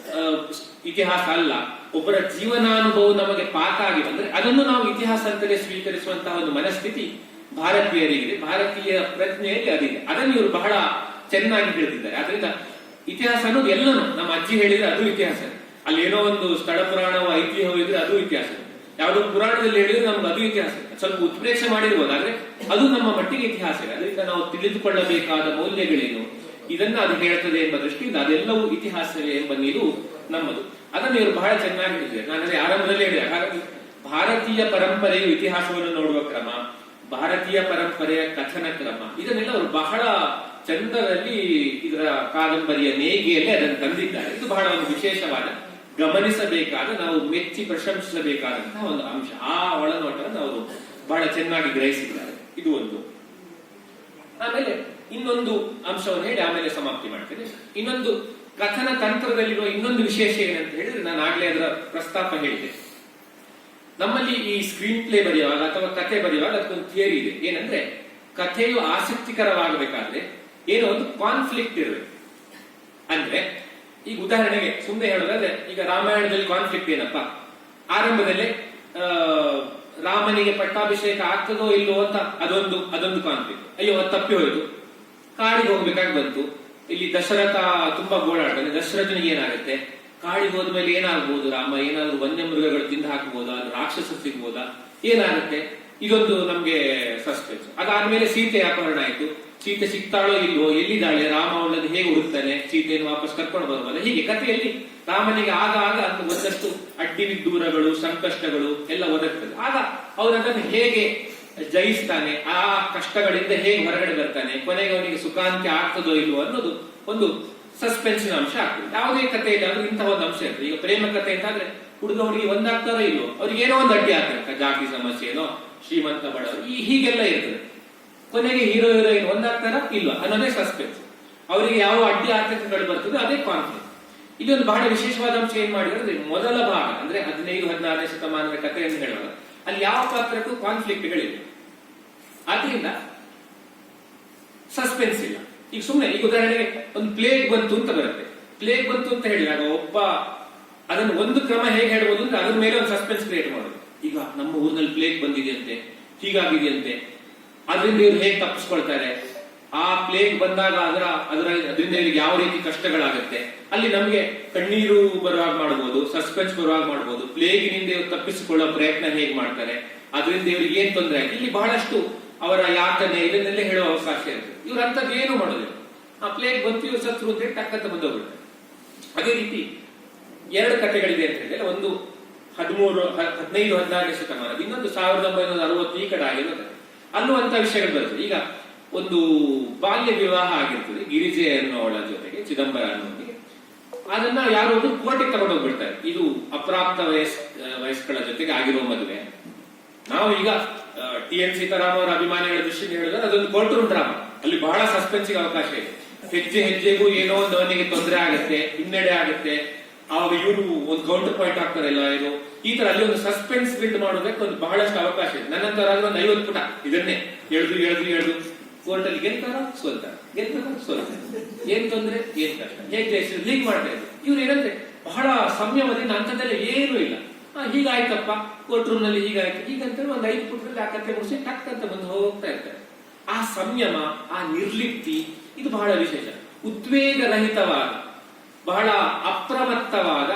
ಇತಿಹಾಸ ಅಲ್ಲ. ಒಬ್ಬರ ಜೀವನಾನುಭವ ನಮಗೆ ಪಾಠ ಆಗಿ ಬಂದ್ರೆ ಅದನ್ನು ನಾವು ಇತಿಹಾಸ ಅಂತಲೇ ಸ್ವೀಕರಿಸುವಂತಹ ಒಂದು ಮನಸ್ಥಿತಿ ಭಾರತೀಯರಿಗಿದೆ. ಭಾರತೀಯ ಪ್ರಜ್ಞೆಯಲ್ಲಿ ಅದಿದೆ. ಅದನ್ನು ಇವರು ಬಹಳ ಚೆನ್ನಾಗಿ ಹೇಳ್ತಿದ್ದಾರೆ. ಆದ್ರಿಂದ ಇತಿಹಾಸ ಅನ್ನೋದು ಎಲ್ಲನೂ ನಮ್ಮ ಅಜ್ಜಿ ಹೇಳಿದ್ರೆ ಅದು ಇತಿಹಾಸ, ಅಲ್ಲಿ ಏನೋ ಒಂದು ಸ್ಥಳ ಪುರಾಣವೋ ಐತಿಹ್ಯವೋ ಇದ್ರೆ ಅದು ಇತಿಹಾಸ, ಯಾವುದೋ ಪುರಾಣದಲ್ಲಿ ಹೇಳಿದ್ರೆ ನಮ್ಗೆ ಅದು ಇತಿಹಾಸ. ಸ್ವಲ್ಪ ಉತ್ಪ್ರೇಕ್ಷೆ ಮಾಡಿರ್ಬೋದು, ಆದ್ರೆ ಅದು ನಮ್ಮ ಮಟ್ಟಿಗೆ ಇತಿಹಾಸ. ಅದರಿಂದ ನಾವು ತಿಳಿದುಕೊಳ್ಳಬೇಕಾದ ಮೌಲ್ಯಗಳೇನು ಇದನ್ನ ಅದು ಹೇಳ್ತದೆ ಎಂಬ ದೃಷ್ಟಿಯಿಂದ ಅದೆಲ್ಲವೂ ಇತಿಹಾಸವೇ ಎಂಬ ನಿಲುವು ನಮ್ಮದು. ಅದನ್ನು ಇವರು ಬಹಳ ಚೆನ್ನಾಗಿ ಹೇಳಿದ್ದಾರೆ. ನಾನು ಅದೇ ಆರಂಭದಲ್ಲಿ ಹೇಳಿದೆ. ಹಾಗಾಗಿ ಭಾರತೀಯ ಪರಂಪರೆಯು ಇತಿಹಾಸವನ್ನು ನೋಡುವ ಕ್ರಮ, ಭಾರತೀಯ ಪರಂಪರೆಯ ಕಥನ ಕ್ರಮ, ಇದನ್ನೆಲ್ಲ ಅವರು ಬಹಳ ಚಂದದಲ್ಲಿ ಇದರ ಕಾದಂಬರಿಯ ನೇಗಿಯಲ್ಲಿ ಅದನ್ನು ತಂದಿದ್ದಾರೆ. ಇದು ಬಹಳ ಒಂದು ವಿಶೇಷವಾದ, ಗಮನಿಸಬೇಕಾದ, ನಾವು ಮೆಚ್ಚಿ ಪ್ರಶಂಸಿಸಬೇಕಾದಂತಹ ಒಂದು ಅಂಶ. ಆ ಒಳನೋಟವನ್ನು ಅವರು ಬಹಳ ಚೆನ್ನಾಗಿ ಗ್ರಹಿಸಿದ್ದಾರೆ. ಇದು ಒಂದು. ಆಮೇಲೆ ಇನ್ನೊಂದು ಅಂಶವನ್ನು ಹೇಳಿ ಆಮೇಲೆ ಸಮಾಪ್ತಿ ಮಾಡ್ತೇನೆ. ಇನ್ನೊಂದು ಕಥನ ತಂತ್ರದಲ್ಲಿರುವ ಇನ್ನೊಂದು ವಿಶೇಷ ಏನಂತ ಹೇಳಿದ್ರೆ, ನಾನು ಆಗ್ಲೇ ಅದರ ಪ್ರಸ್ತಾಪ ಹೇಳಿದೆ. ನಮ್ಮಲ್ಲಿ ಈ ಸ್ಕ್ರೀನ್ ಪ್ಲೇ ಬರೆಯುವಾಗ ಅಥವಾ ಕಥೆ ಬರೆಯುವಾಗ ಅದಕ್ಕೊಂದು ಥಿಯರಿ ಇದೆ. ಏನಂದ್ರೆ, ಕಥೆಯು ಆಸಕ್ತಿಕರವಾಗಬೇಕಾದ್ರೆ ಏನೋ ಒಂದು ಕಾನ್ಫ್ಲಿಕ್ಟ್ ಇರಬೇಕು. ಅಂದ್ರೆ ಈಗ ಉದಾಹರಣೆಗೆ ಸುಮ್ಮನೆ ಹೇಳೋದಾದ್ರೆ, ಈಗ ರಾಮಾಯಣದಲ್ಲಿ ಕಾನ್ಫ್ಲಿಕ್ಟ್ ಏನಪ್ಪ, ಆರಂಭದಲ್ಲೇ ರಾಮನಿಗೆ ಪಟ್ಟಾಭಿಷೇಕ ಆಗ್ತದೋ ಇಲ್ಲೋ ಅಂತ ಅದೊಂದು ಕಾನ್ಫ್ಲಿಕ್ಟ್. ಅಯ್ಯೋ ಅದು ತಪ್ಪಿ ಹೋಯ್ತು, ಕಾಡಿಗೆ ಹೋಗ್ಬೇಕಾಗಿ ಬಂತು. ಇಲ್ಲಿ ದಶರಥ ತುಂಬಾ ಗೋಳಾಡ್ತಾನೆ. ದಶರಥನಿಗೆ ಏನಾಗುತ್ತೆ, ಕಾಡಿಗೆ ಹೋದ್ಮೇಲೆ ಏನಾಗ್ಬೋದು, ರಾಮ ಏನಾದ್ರು ವನ್ಯಮೃಗಗಳು ತಿಂದು ಹಾಕ್ಬೋದಾ, ರಾಕ್ಷಸ ಸಿಗ್ಬೋದಾ, ಏನಾಗುತ್ತೆ, ಇದೊಂದು ನಮ್ಗೆ ಸಸ್ಪೆನ್ಸ್. ಅದಾದ್ಮೇಲೆ ಸೀತೆ ಅಪಹರಣ ಆಯ್ತು. ಸೀತೆ ಸಿಗ್ತಾಳೋ ಇಲ್ವೋ, ಎಲ್ಲಿದ್ದಾಳೆ, ರಾಮ ಅವಳನ್ನು ಹೇಗೆ ಹುಡುಕ್ತಾನೆ, ಸೀತೆಯನ್ನು ವಾಪಸ್ ಕರ್ಕೊಂಡು ಬರುವಲ್ಲ. ಹೀಗೆ ಕಥೆಯಲ್ಲಿ ರಾಮನಿಗೆ ಆಗ ಒಂದಷ್ಟು ಅಡ್ಡಿ ವಿದೂರಗಳು, ಸಂಕಷ್ಟಗಳು ಎಲ್ಲ ಒದಗ್ತದೆ. ಆಗ ಅವನನ್ನು ಹೇಗೆ ಜಯಿಸ್ತಾನೆ, ಆ ಕಷ್ಟಗಳಿಂದ ಹೇಗೆ ಹೊರಗಡೆ ಬರ್ತಾನೆ, ಕೊನೆಗೆ ಅವನಿಗೆ ಸುಖಾಂತ್ಯ ಆಗ್ತದೋ ಇಲ್ವೋ ಅನ್ನೋದು ಒಂದು ಸಸ್ಪೆನ್ಸಿನ ಅಂಶ ಆಗ್ತದೆ. ಯಾವುದೇ ಕಥೆಯಲ್ಲಿ ಅದು ಇಂತಹ ಒಂದು ಅಂಶ ಇರ್ತದೆ. ಈಗ ಪ್ರೇಮ ಕಥೆ ಅಂತಾದ್ರೆ ಹುಡುಗ ಹುಡುಗಿ ಒಂದಾಗ್ತಾರೋ ಇಲ್ವೋ, ಅವ್ರಿಗೆ ಏನೋ ಒಂದು ಅಡ್ಡಿ ಆಗ್ತದೆ, ಜಾತಿ ಸಮಸ್ಯೆನೋ, ಶ್ರೀಮಂತ ಬಡವರು, ಹೀಗೆಲ್ಲ ಇರ್ತದೆ. ಕೊನೆಗೆ ಹೀರೋ ಹೀರೋಯಿನ್ ಒಂದಾಗ್ತಾರ ಇಲ್ವಾ ಅನ್ನೋದೇ ಸಸ್ಪೆನ್ಸ್. ಅವರಿಗೆ ಯಾವ ಅಡ್ಡಿ ಆತಂಕಗಳು ಬರ್ತದೆ ಅದೇ ಕಾನ್ಫ್ಲಿಕ್ಟ್. ಇದೊಂದು ಬಹಳ ವಿಶೇಷವಾದ ಅಂಶ ಏನ್ ಮಾಡಿದ್ರೆ, ಮೊದಲ ಭಾಗ ಅಂದ್ರೆ 15-16ನೇ ಶತಮಾನದ ಕಥೆಯನ್ನು ಹೇಳುವಾಗ ಅಲ್ಲಿ ಯಾವ ಪಾತ್ರಕ್ಕೂ ಕಾನ್ಫ್ಲಿಕ್ಟ್ಗಳಿಲ್ಲ. ಆದ್ರಿಂದ ಸಸ್ಪೆನ್ಸ್ ಇಲ್ಲ. ಈಗ ಸುಮ್ಮನೆ ಈಗ ಉದಾಹರಣೆಗೆ ಒಂದು ಪ್ಲೇಗ್ ಬಂತು ಅಂತ ಬರುತ್ತೆ. ಪ್ಲೇಗ್ ಬಂತು ಅಂತ ಹೇಳಿದಾಗ ಒಬ್ಬ ಅದನ್ನು ಒಂದು ಕ್ರಮ ಹೇಗೆ ಹೇಳ್ಬೋದು ಅಂದ್ರೆ ಅದ್ರ ಮೇಲೆ ಒಂದು ಸಸ್ಪೆನ್ಸ್ ಕ್ರಿಯೇಟ್ ಮಾಡೋದು. ಈಗ ನಮ್ಮ ಊರಿನಲ್ಲಿ ಪ್ಲೇಗ್ ಬಂದಿದೆಯಂತೆ, ಹೀಗಾಗಿದೆಯಂತೆ, ಅದರಿಂದ ಇವ್ರು ಹೇಗೆ ತಪ್ಪಿಸ್ಕೊಳ್ತಾರೆ, ಆ ಪ್ಲೇಗ್ ಬಂದಾಗ ಅದರಿಂದ ಇವ್ರಿಗೆ ಯಾವ ರೀತಿ ಕಷ್ಟಗಳಾಗುತ್ತೆ, ಅಲ್ಲಿ ನಮ್ಗೆ ಕಣ್ಣೀರು ಬರುವಾಗ ಮಾಡ್ಬೋದು, ಸಸ್ಪೆನ್ಸ್ ಬರುವಾಗ ಮಾಡ್ಬೋದು, ಪ್ಲೇಗಿನಿಂದ ಇವ್ರು ತಪ್ಪಿಸಿಕೊಳ್ಳೋ ಪ್ರಯತ್ನ ಹೇಗೆ ಮಾಡ್ತಾರೆ, ಅದರಿಂದ ಇವ್ರಿಗೆ ಏನ್ ತೊಂದರೆ ಆಗಿದೆ, ಇಲ್ಲಿ ಬಹಳಷ್ಟು ಅವರ ಯಾತನೆ ಇದನ್ನೆಲ್ಲ ಹೇಳುವ ಅವಕಾಶ ಇರುತ್ತೆ. ಇವ್ರ ಅಂತದ್ದು ಏನು ಮಾಡೋದಿಲ್ಲ, ಆ ಪ್ಲೇಗ್ ಬಂತು ಇವ್ರು ಸತ್ರು ಅಂತ ಟಕ್ಕಂತ ಬಂದೋಗ್ಬಿಡ್ತಾರೆ. ಅದೇ ರೀತಿ 2 ಕಥೆಗಳಿದೆ ಅಂತ ಹೇಳಿದ್ರೆ, ಒಂದು 15-16ನೇ ಶತಮಾನ, ಇನ್ನೊಂದು 1960 ಈ ಕಡೆ ಆಗಿರೋದು. ಅಲ್ಲೂ ಅಂತ ವಿಷಯಗಳು ಬರ್ತದೆ. ಈಗ ಒಂದು ಬಾಲ್ಯ ವಿವಾಹ ಆಗಿರ್ತದೆ ಗಿರಿಜೆ ಅನ್ನೋಳ ಜೊತೆಗೆ ಚಿದಂಬರ ಅನ್ನೋನಿಗೆ. ಅದನ್ನ ಯಾರೋ ಒಂದು ಕೋರ್ಟಿಗೆ ತಗೊಂಡೋಗ್ಬಿಡ್ತಾರೆ. ಇದು ಅಪ್ರಾಪ್ತ ವಯಸ್ಕಳ ಜೊತೆಗೆ ಆಗಿರೋ ಮದುವೆ. ನಾವು ಈಗ TN ಸೀತಾರಾಮ್ ಅವರ ಅಭಿಮಾನಿಗಳ ದೃಷ್ಟಿಯಿಂದ ಹೇಳಿದ್ರೆ ಅದೊಂದು ಕೋರ್ಟ್ ರೂಮ್ ಡ್ರಾಮಾ. ಅಲ್ಲಿ ಬಹಳ ಸಸ್ಪೆನ್ಸಿಗೆ ಅವಕಾಶ ಇದೆ. ಹೆಜ್ಜೆಗೂ ಏನೋ ಒಂದು ಅವನಿಗೆ ತೊಂದರೆ ಆಗುತ್ತೆ, ಹಿನ್ನಡೆ ಆಗುತ್ತೆ, ಆವಾಗ ಇವರು ಒಂದು ಕೌಂಟರ್ ಪಾಯಿಂಟ್ ಆಗ್ತಾರಲ್ಲ, ಏನು ಈ ತರ ಅಲ್ಲಿ ಒಂದು ಸಸ್ಪೆನ್ಸ್ ಬಿಲ್ಡ್ ಮಾಡೋದಕ್ಕೆ ಒಂದು ಬಹಳಷ್ಟು ಅವಕಾಶ ಇದೆ. ನನ್ನಂತರ ಒಂದು 50 ಪುಟ ಇದನ್ನೇ ಎಳ್ದು ಕೋರ್ಟ್ ಅಲ್ಲಿ ಗೆಲ್ತಾರ ಸೋಲ್ತಾರ, ಏನ್ ತೊಂದ್ರೆ, ಏನ್ ಕಷ್ಟ, ಹೇಗೆ ಜಯಿಸಿದ್ರು, ಹೀಗೆ ಮಾಡ್ತಾ ಇದ್ರು. ಇವ್ರು ಏನಂದ್ರೆ ಬಹಳ ಸಂಯಮದಿಂದ ಅಂತದೆಲ್ಲ ಏನೂ ಇಲ್ಲ. ಹೀಗಾಯ್ತಪ್ಪ ಕೋರ್ಟ್ ರೂಮ್ ನಲ್ಲಿ ಹೀಗಾಯ್ತು ಹೀಗಂತ ಒಂದು 5 ಪುಟದಲ್ಲಿ ಆ ಕಥೆ ಮುಗಿಸಿ ಟಕ್ ಅಂತ ಬಂದು ಹೋಗ್ತಾ ಇರ್ತಾರೆ. ಆ ಸಂಯಮ, ಆ ನಿರ್ಲಿಪ್ತಿ ಇದು ಬಹಳ ವಿಶೇಷ. ಉದ್ವೇಗರಹಿತವಾದ, ಬಹಳ ಅಪ್ರಮತ್ತವಾದ,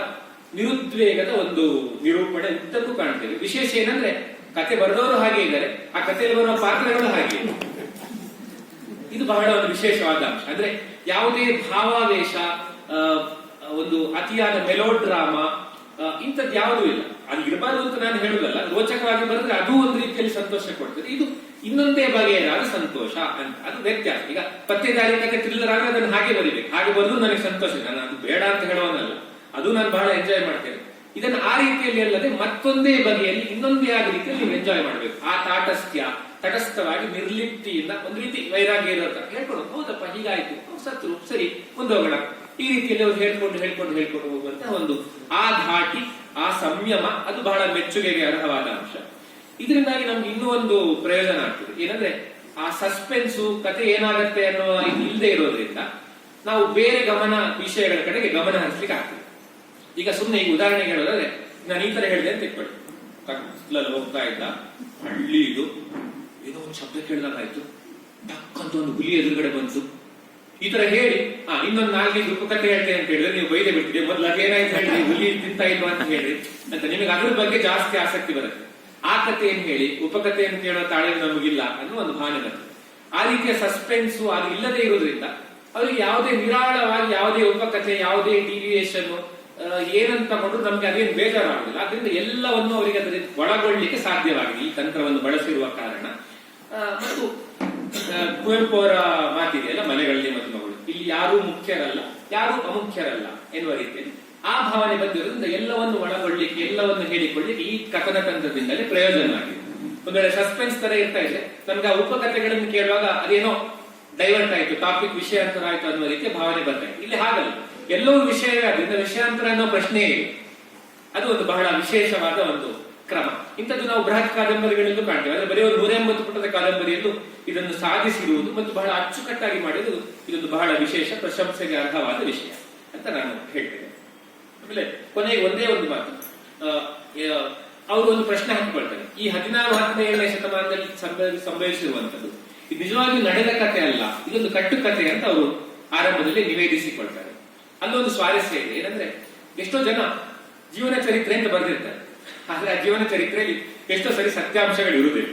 ನಿರುದ್ವೇಗದ ಒಂದು ನಿರೂಪಣೆ ಉದ್ದಕ್ಕೂ ಕಾಣ್ತೇವೆ. ವಿಶೇಷ ಏನಂದ್ರೆ ಕತೆ ಬರೆದವರು ಹಾಗೆ ಇದ್ದಾರೆ, ಆ ಕಥೆಯಲ್ಲಿ ಬರುವ ಪಾತ್ರಗಳು ಹಾಗೆ. ಇದು ಬಹಳ ಒಂದು ವಿಶೇಷವಾದ ಅಂಶ. ಅಂದ್ರೆ ಯಾವುದೇ ಭಾವಾವೇಶ, ಒಂದು ಅತಿಯಾದ ಮೆಲೋಡ್ರಾಮಾ ಇಂಥದ್ದು ಯಾವುದೂ ಇಲ್ಲ. ಅದು ಇರಬಾರ್ದು ಅಂತ ನಾನು ಹೇಳುದಲ್ಲ, ರೋಚಕವಾಗಿ ಬರೆದ್ರೆ ಅದು ಒಂದು ರೀತಿಯಲ್ಲಿ ಸಂತೋಷ ಕೊಡ್ತದೆ. ಇದು ಇನ್ನೊಂದೇ ಬಗೆಯಾದ ಸಂತೋಷ ಅಂತ, ಅದು ವ್ಯತ್ಯಾಸ. ಈಗ ಪತ್ತೆದಾರಿ ಕಥೆ ಥ್ರಿಲ್ಲರ್ ಆದ್ರೆ ಅದನ್ನು ಹಾಗೆ ಬರೀಬೇಕು, ಹಾಗೆ ಬರೆದು ನನಗೆ ಸಂತೋಷ. ನಾನು ಅದು ಬೇಡ ಅಂತ ಹೇಳುವನಲ್ಲ, ಅದು ನಾನು ಬಹಳ ಎಂಜಾಯ್ ಮಾಡ್ತೇನೆ. ಇದನ್ನು ಆ ರೀತಿಯಲ್ಲಿ ಅಲ್ಲದೆ ಮತ್ತೊಂದೇ ಬಗೆಯಲ್ಲಿ ಇನ್ನೊಂದೇ ಆದ ರೀತಿಯಲ್ಲಿ ನೀವು ಎಂಜಾಯ್ ಮಾಡಬೇಕು. ಆ ತಟಸ್ಥವಾಗಿ ನಿರ್ಲಿಪ್ತಿಯಿಂದ ಒಂದು ರೀತಿ ವೈರಾಗ್ಯ ಇರೋ ತರ ಹೇಳ್ಕೊಡೋದು. ಹೌದಪ್ಪ ಹೀಗಾಯ್ತು, ಸತ್ರು, ಸರಿ ಮುಂದೋಗೋಣ, ಈ ರೀತಿಯಲ್ಲಿ ಅವ್ರು ಹೇಳ್ಕೊಂಡು ಹೋಗುವಂತ ಒಂದು ಆ ಧಾಟಿ, ಆ ಸಂಯಮ ಅದು ಬಹಳ ಮೆಚ್ಚುಗೆಗೆ ಅರ್ಹವಾದ ಅಂಶ. ಇದರಿಂದಾಗಿ ನಮ್ಗೆ ಇನ್ನೂ ಒಂದು ಪ್ರಯೋಜನ ಆಗ್ತದೆ. ಏನಂದ್ರೆ ಆ ಸಸ್ಪೆನ್ಸು, ಕತೆ ಏನಾಗತ್ತೆ ಅನ್ನೋ ಇಲ್ಲದೆ ಇರೋದ್ರಿಂದ ನಾವು ಬೇರೆ ವಿಷಯಗಳ ಕಡೆಗೆ ಗಮನ ಹರಿಸ್ಲಿಕ್ಕೆ ಆಗ್ತದೆ. ಈಗ ಸುಮ್ಮನೆ ಈಗ ಉದಾಹರಣೆಗೆ ಹೇಳೋದಾದ್ರೆ, ನಾನು ಈ ತರ ಹೇಳಿದೆ ಅಂತ ಇಟ್ಕೊಳ್ಳಿ, ಕತ್ಲಲ್ಲಿ ಹೋಗ್ತಾ ಇದ್ದ, ಹಳ್ಳಿ ಇದು, ಏನೋ ಒಂದು ಶಬ್ದ ಕೇಳಿದಾಗಾಯ್ತು, ಟಕ್ಕಂತ ಒಂದು ಹುಲಿ ಎದುರುಗಡೆ ಬಂತು, ಈ ತರ ಹೇಳಿ ಇನ್ನೊಂದು 4-5 ಉಪಕಥೆ ಹೇಳ್ತೇನೆ ಅಂತ ಹೇಳಿದ್ರೆ ನೀವು ಬೈದೆ ಬಿಡ್ತೀರಿ. ಮೊದ್ಲು ಅದೇನಾಯ್ತು ಹೇಳಿ, ಹುಲಿ ತಿಂತಾ ಇಲ್ವಾ ಅಂತ ಹೇಳಿ ಅಂತ ನಿಮಗೆ ಅದ್ರ ಬಗ್ಗೆ ಜಾಸ್ತಿ ಆಸಕ್ತಿ ಬರುತ್ತೆ. ಆ ಕಥೆಯನ್ನು ಹೇಳಿ ಉಪಕಥೆಯನ್ನು ಕೇಳೋ ತಾಳೆ ನಮಗಿಲ್ಲ ಅನ್ನೋ ಒಂದು ಭಾವನೆ ಬರುತ್ತೆ. ಆ ರೀತಿಯ ಸಸ್ಪೆನ್ಸು ಅದು ಇಲ್ಲದೆ ಇರೋದ್ರಿಂದ ಅವ್ರಿಗೆ ಯಾವುದೇ ನಿರಾಳವಾಗಿ ಯಾವುದೇ ಉಪಕಥೆ, ಯಾವುದೇ ಡಿವಿಯೇಷನ್ ಏನಂತ ತಗೊಂಡು ನಮ್ಗೆ ಅದೇನು ಬೇಜಾರಾಗುದಿಲ್ಲ. ಅದರಿಂದ ಎಲ್ಲವನ್ನು ಅವರಿಗೆ ಅದರಿಂದ ಒಳಗೊಳ್ಳಿಕ್ಕೆ ಸಾಧ್ಯವಾಗಿದೆ ಈ ತಂತ್ರವನ್ನು ಬಳಸಿರುವ ಕಾರಣ. ಮತ್ತು ಕುವೆಂಪು ಅವರ ಮಾತಿದೆಯಲ್ಲ, ಮನೆಗಳಲ್ಲಿ ಮದುಮಗಳು, ಇಲ್ಲಿ ಯಾರೂ ಮುಖ್ಯರಲ್ಲ, ಯಾರೂ ಅಮುಖ್ಯರಲ್ಲ ಎನ್ನುವ ರೀತಿಯಲ್ಲಿ ಆ ಭಾವನೆ ಬಂದಿರೋದ್ರಿಂದ ಎಲ್ಲವನ್ನು ಒಳಗೊಳ್ಳಿಕ್ಕೆ, ಎಲ್ಲವನ್ನು ಹೇಳಿಕೊಳ್ಳಿಕ್ಕೆ ಈ ಕಥನ ತಂತ್ರದಿಂದಲೇ ಪ್ರಯೋಜನ ಆಗಿದೆ. ಒಂದ್ ವೇಳೆ ಸಸ್ಪೆನ್ಸ್ ತರ ಇರ್ತಾ ಇದೆ, ನಮ್ಗೆ ಆ ಉಪಕಥೆಗಳನ್ನು ಕೇಳುವಾಗ ಅದೇನೋ ಡೈವರ್ಟ್ ಆಯ್ತು, ಟಾಪಿಕ್ ವಿಷಯಾಂತರ ಆಯ್ತು ಅನ್ನುವ ರೀತಿಯ ಭಾವನೆ ಬರ್ತಾ ಇದೆ. ಇಲ್ಲಿ ಹಾಗಲ್ಲ, ಎಲ್ಲವೂ ವಿಷಯವೇ ಆದ್ರಿಂದ ವಿಷಯಾಂತರ ಅನ್ನೋ ಪ್ರಶ್ನೆಯೇ ಇದೆ. ಅದು ಒಂದು ಬಹಳ ವಿಶೇಷವಾದ ಒಂದು ಕ್ರಮ. ಇಂಥದ್ದು ನಾವು ಬೃಹತ್ ಕಾದಂಬರಿಗಳಲ್ಲೂ ಕಾಣ್ತೇವೆ. ಆದ್ರೆ ಬರೀ ಒಂದು 180 ಪುಟದ ಕಾದಂಬರಿಯಲ್ಲೂ ಇದನ್ನು ಸಾಧಿಸಿರುವುದು ಮತ್ತು ಬಹಳ ಅಚ್ಚುಕಟ್ಟಾಗಿ ಮಾಡಿರುವುದು ಇದೊಂದು ಬಹಳ ವಿಶೇಷ, ಪ್ರಶಂಸೆಗೆ ಅರ್ಹವಾದ ವಿಷಯ ಅಂತ ನಾನು ಹೇಳ್ತೇನೆ. ಆಮೇಲೆ ಕೊನೆಗೆ ಒಂದೇ ಒಂದು ಮಾತು, ಅವರು ಒಂದು ಪ್ರಶ್ನೆ ಹಾಕಿಕೊಳ್ತಾರೆ. ಈ 16-17ನೇ ಶತಮಾನದಲ್ಲಿ ಸಂಭವಿಸಿರುವಂತದ್ದು ಇದು ನಿಜವಾಗಿಯೂ ನಡೆದ ಕಥೆ ಅಲ್ಲ, ಇದೊಂದು ಕಟ್ಟುಕತೆ ಅಂತ ಅವರು ಆರಂಭದಲ್ಲಿ ನಿವೇದಿಸಿಕೊಳ್ತಾರೆ. ಅಲ್ಲೊಂದು ಸ್ವಾರಸ್ಯ ಇದೆ. ಏನಂದ್ರೆ ಎಷ್ಟೋ ಜನ ಜೀವನ ಚರಿತ್ರೆ ಅಂತ ಬರೆದಿರ್ತಾರೆ, ಆದ್ರೆ ಆ ಜೀವನ ಚರಿತ್ರೆಯಲ್ಲಿ ಎಷ್ಟೋ ಸರಿ ಸತ್ಯಾಂಶಗಳು ಇರುವುದಿಲ್ಲ.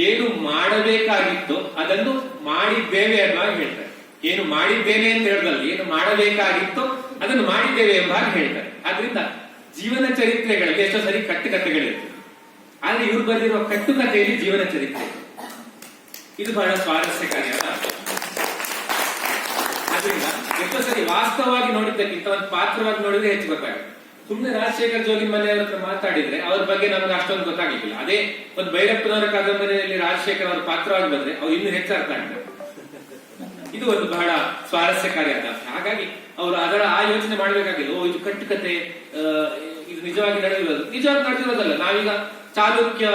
ಏನು ಮಾಡಬೇಕಾಗಿತ್ತು ಅದನ್ನು ಮಾಡಿದ್ದೇವೆ ಎಂಬ ಹೇಳ್ತಾರೆ. ಏನು ಮಾಡಿದ್ದೇನೆ ಅಂತ ಹೇಳೋದಲ್ಲ, ಏನು ಮಾಡಬೇಕಾಗಿತ್ತು ಅದನ್ನು ಮಾಡಿದ್ದೇವೆ ಎಂಬ ಹೇಳ್ತಾರೆ. ಆದ್ರಿಂದ ಜೀವನ ಚರಿತ್ರೆಗಳಲ್ಲಿ ಎಷ್ಟೋ ಸರಿ ಕಟ್ಟುಕತೆಗಳಿರ್ತದೆ, ಆದ್ರೆ ಇವ್ರು ಬರೆದಿರುವ ಕಟ್ಟುಕತೆಯಲ್ಲಿ ಜೀವನ ಚರಿತ್ರೆ. ಇದು ಬಹಳ ಸ್ವಾರಸ್ಯಕಾರಿಯಾದ. ಆದ್ರಿಂದ ಎಷ್ಟೋ ಸರಿ ವಾಸ್ತವವಾಗಿ ನೋಡಿದ್ದಕ್ಕಿಂತ ಒಂದು ಪಾತ್ರವಾಗಿ ನೋಡಿದ್ರೆ ಹೆಚ್ಚು ಗೊತ್ತಾಗುತ್ತೆ. ಸುಮ್ಮನೆ ರಾಜಶೇಖರ್ ಜೋಗಿ ಮನೆಯವರ ಹತ್ರ ಮಾತಾಡಿದ್ರೆ ಅವ್ರ ಬಗ್ಗೆ ನಮ್ಗೆ ಅಷ್ಟೊಂದು ಗೊತ್ತಾಗಲಿಕ್ಕಿಲ್ಲ. ಅದೇ ಒಂದು ಭೈರಪ್ಪನವರ ಕಾದಂಬರಿಯಲ್ಲಿ ರಾಜಶೇಖರ್ ಅವರ ಪಾತ್ರವಾಗಿ ಬಂದ್ರೆ ಅವ್ರು ಇನ್ನೂ ಹೆಚ್ಚು ಅರ್ಥ ಆಗ್ತಾರೆ. ಇದು ಒಂದು ಬಹಳ ಸ್ವಾರಸ್ಯಕಾರಿಯಾದ. ಹಾಗಾಗಿ ಅವರು ಅದರ ಆ ಯೋಚನೆ ಮಾಡ್ಬೇಕಾಗಿಲ್ಲ, ಇದು ಕಟ್ಟುಕತೆ, ಇದು ನಿಜವಾಗಿ ನಡೆದಿರೋದಲ್ಲ. ನಾವೀಗ ಚಾಲುಕ್ಯ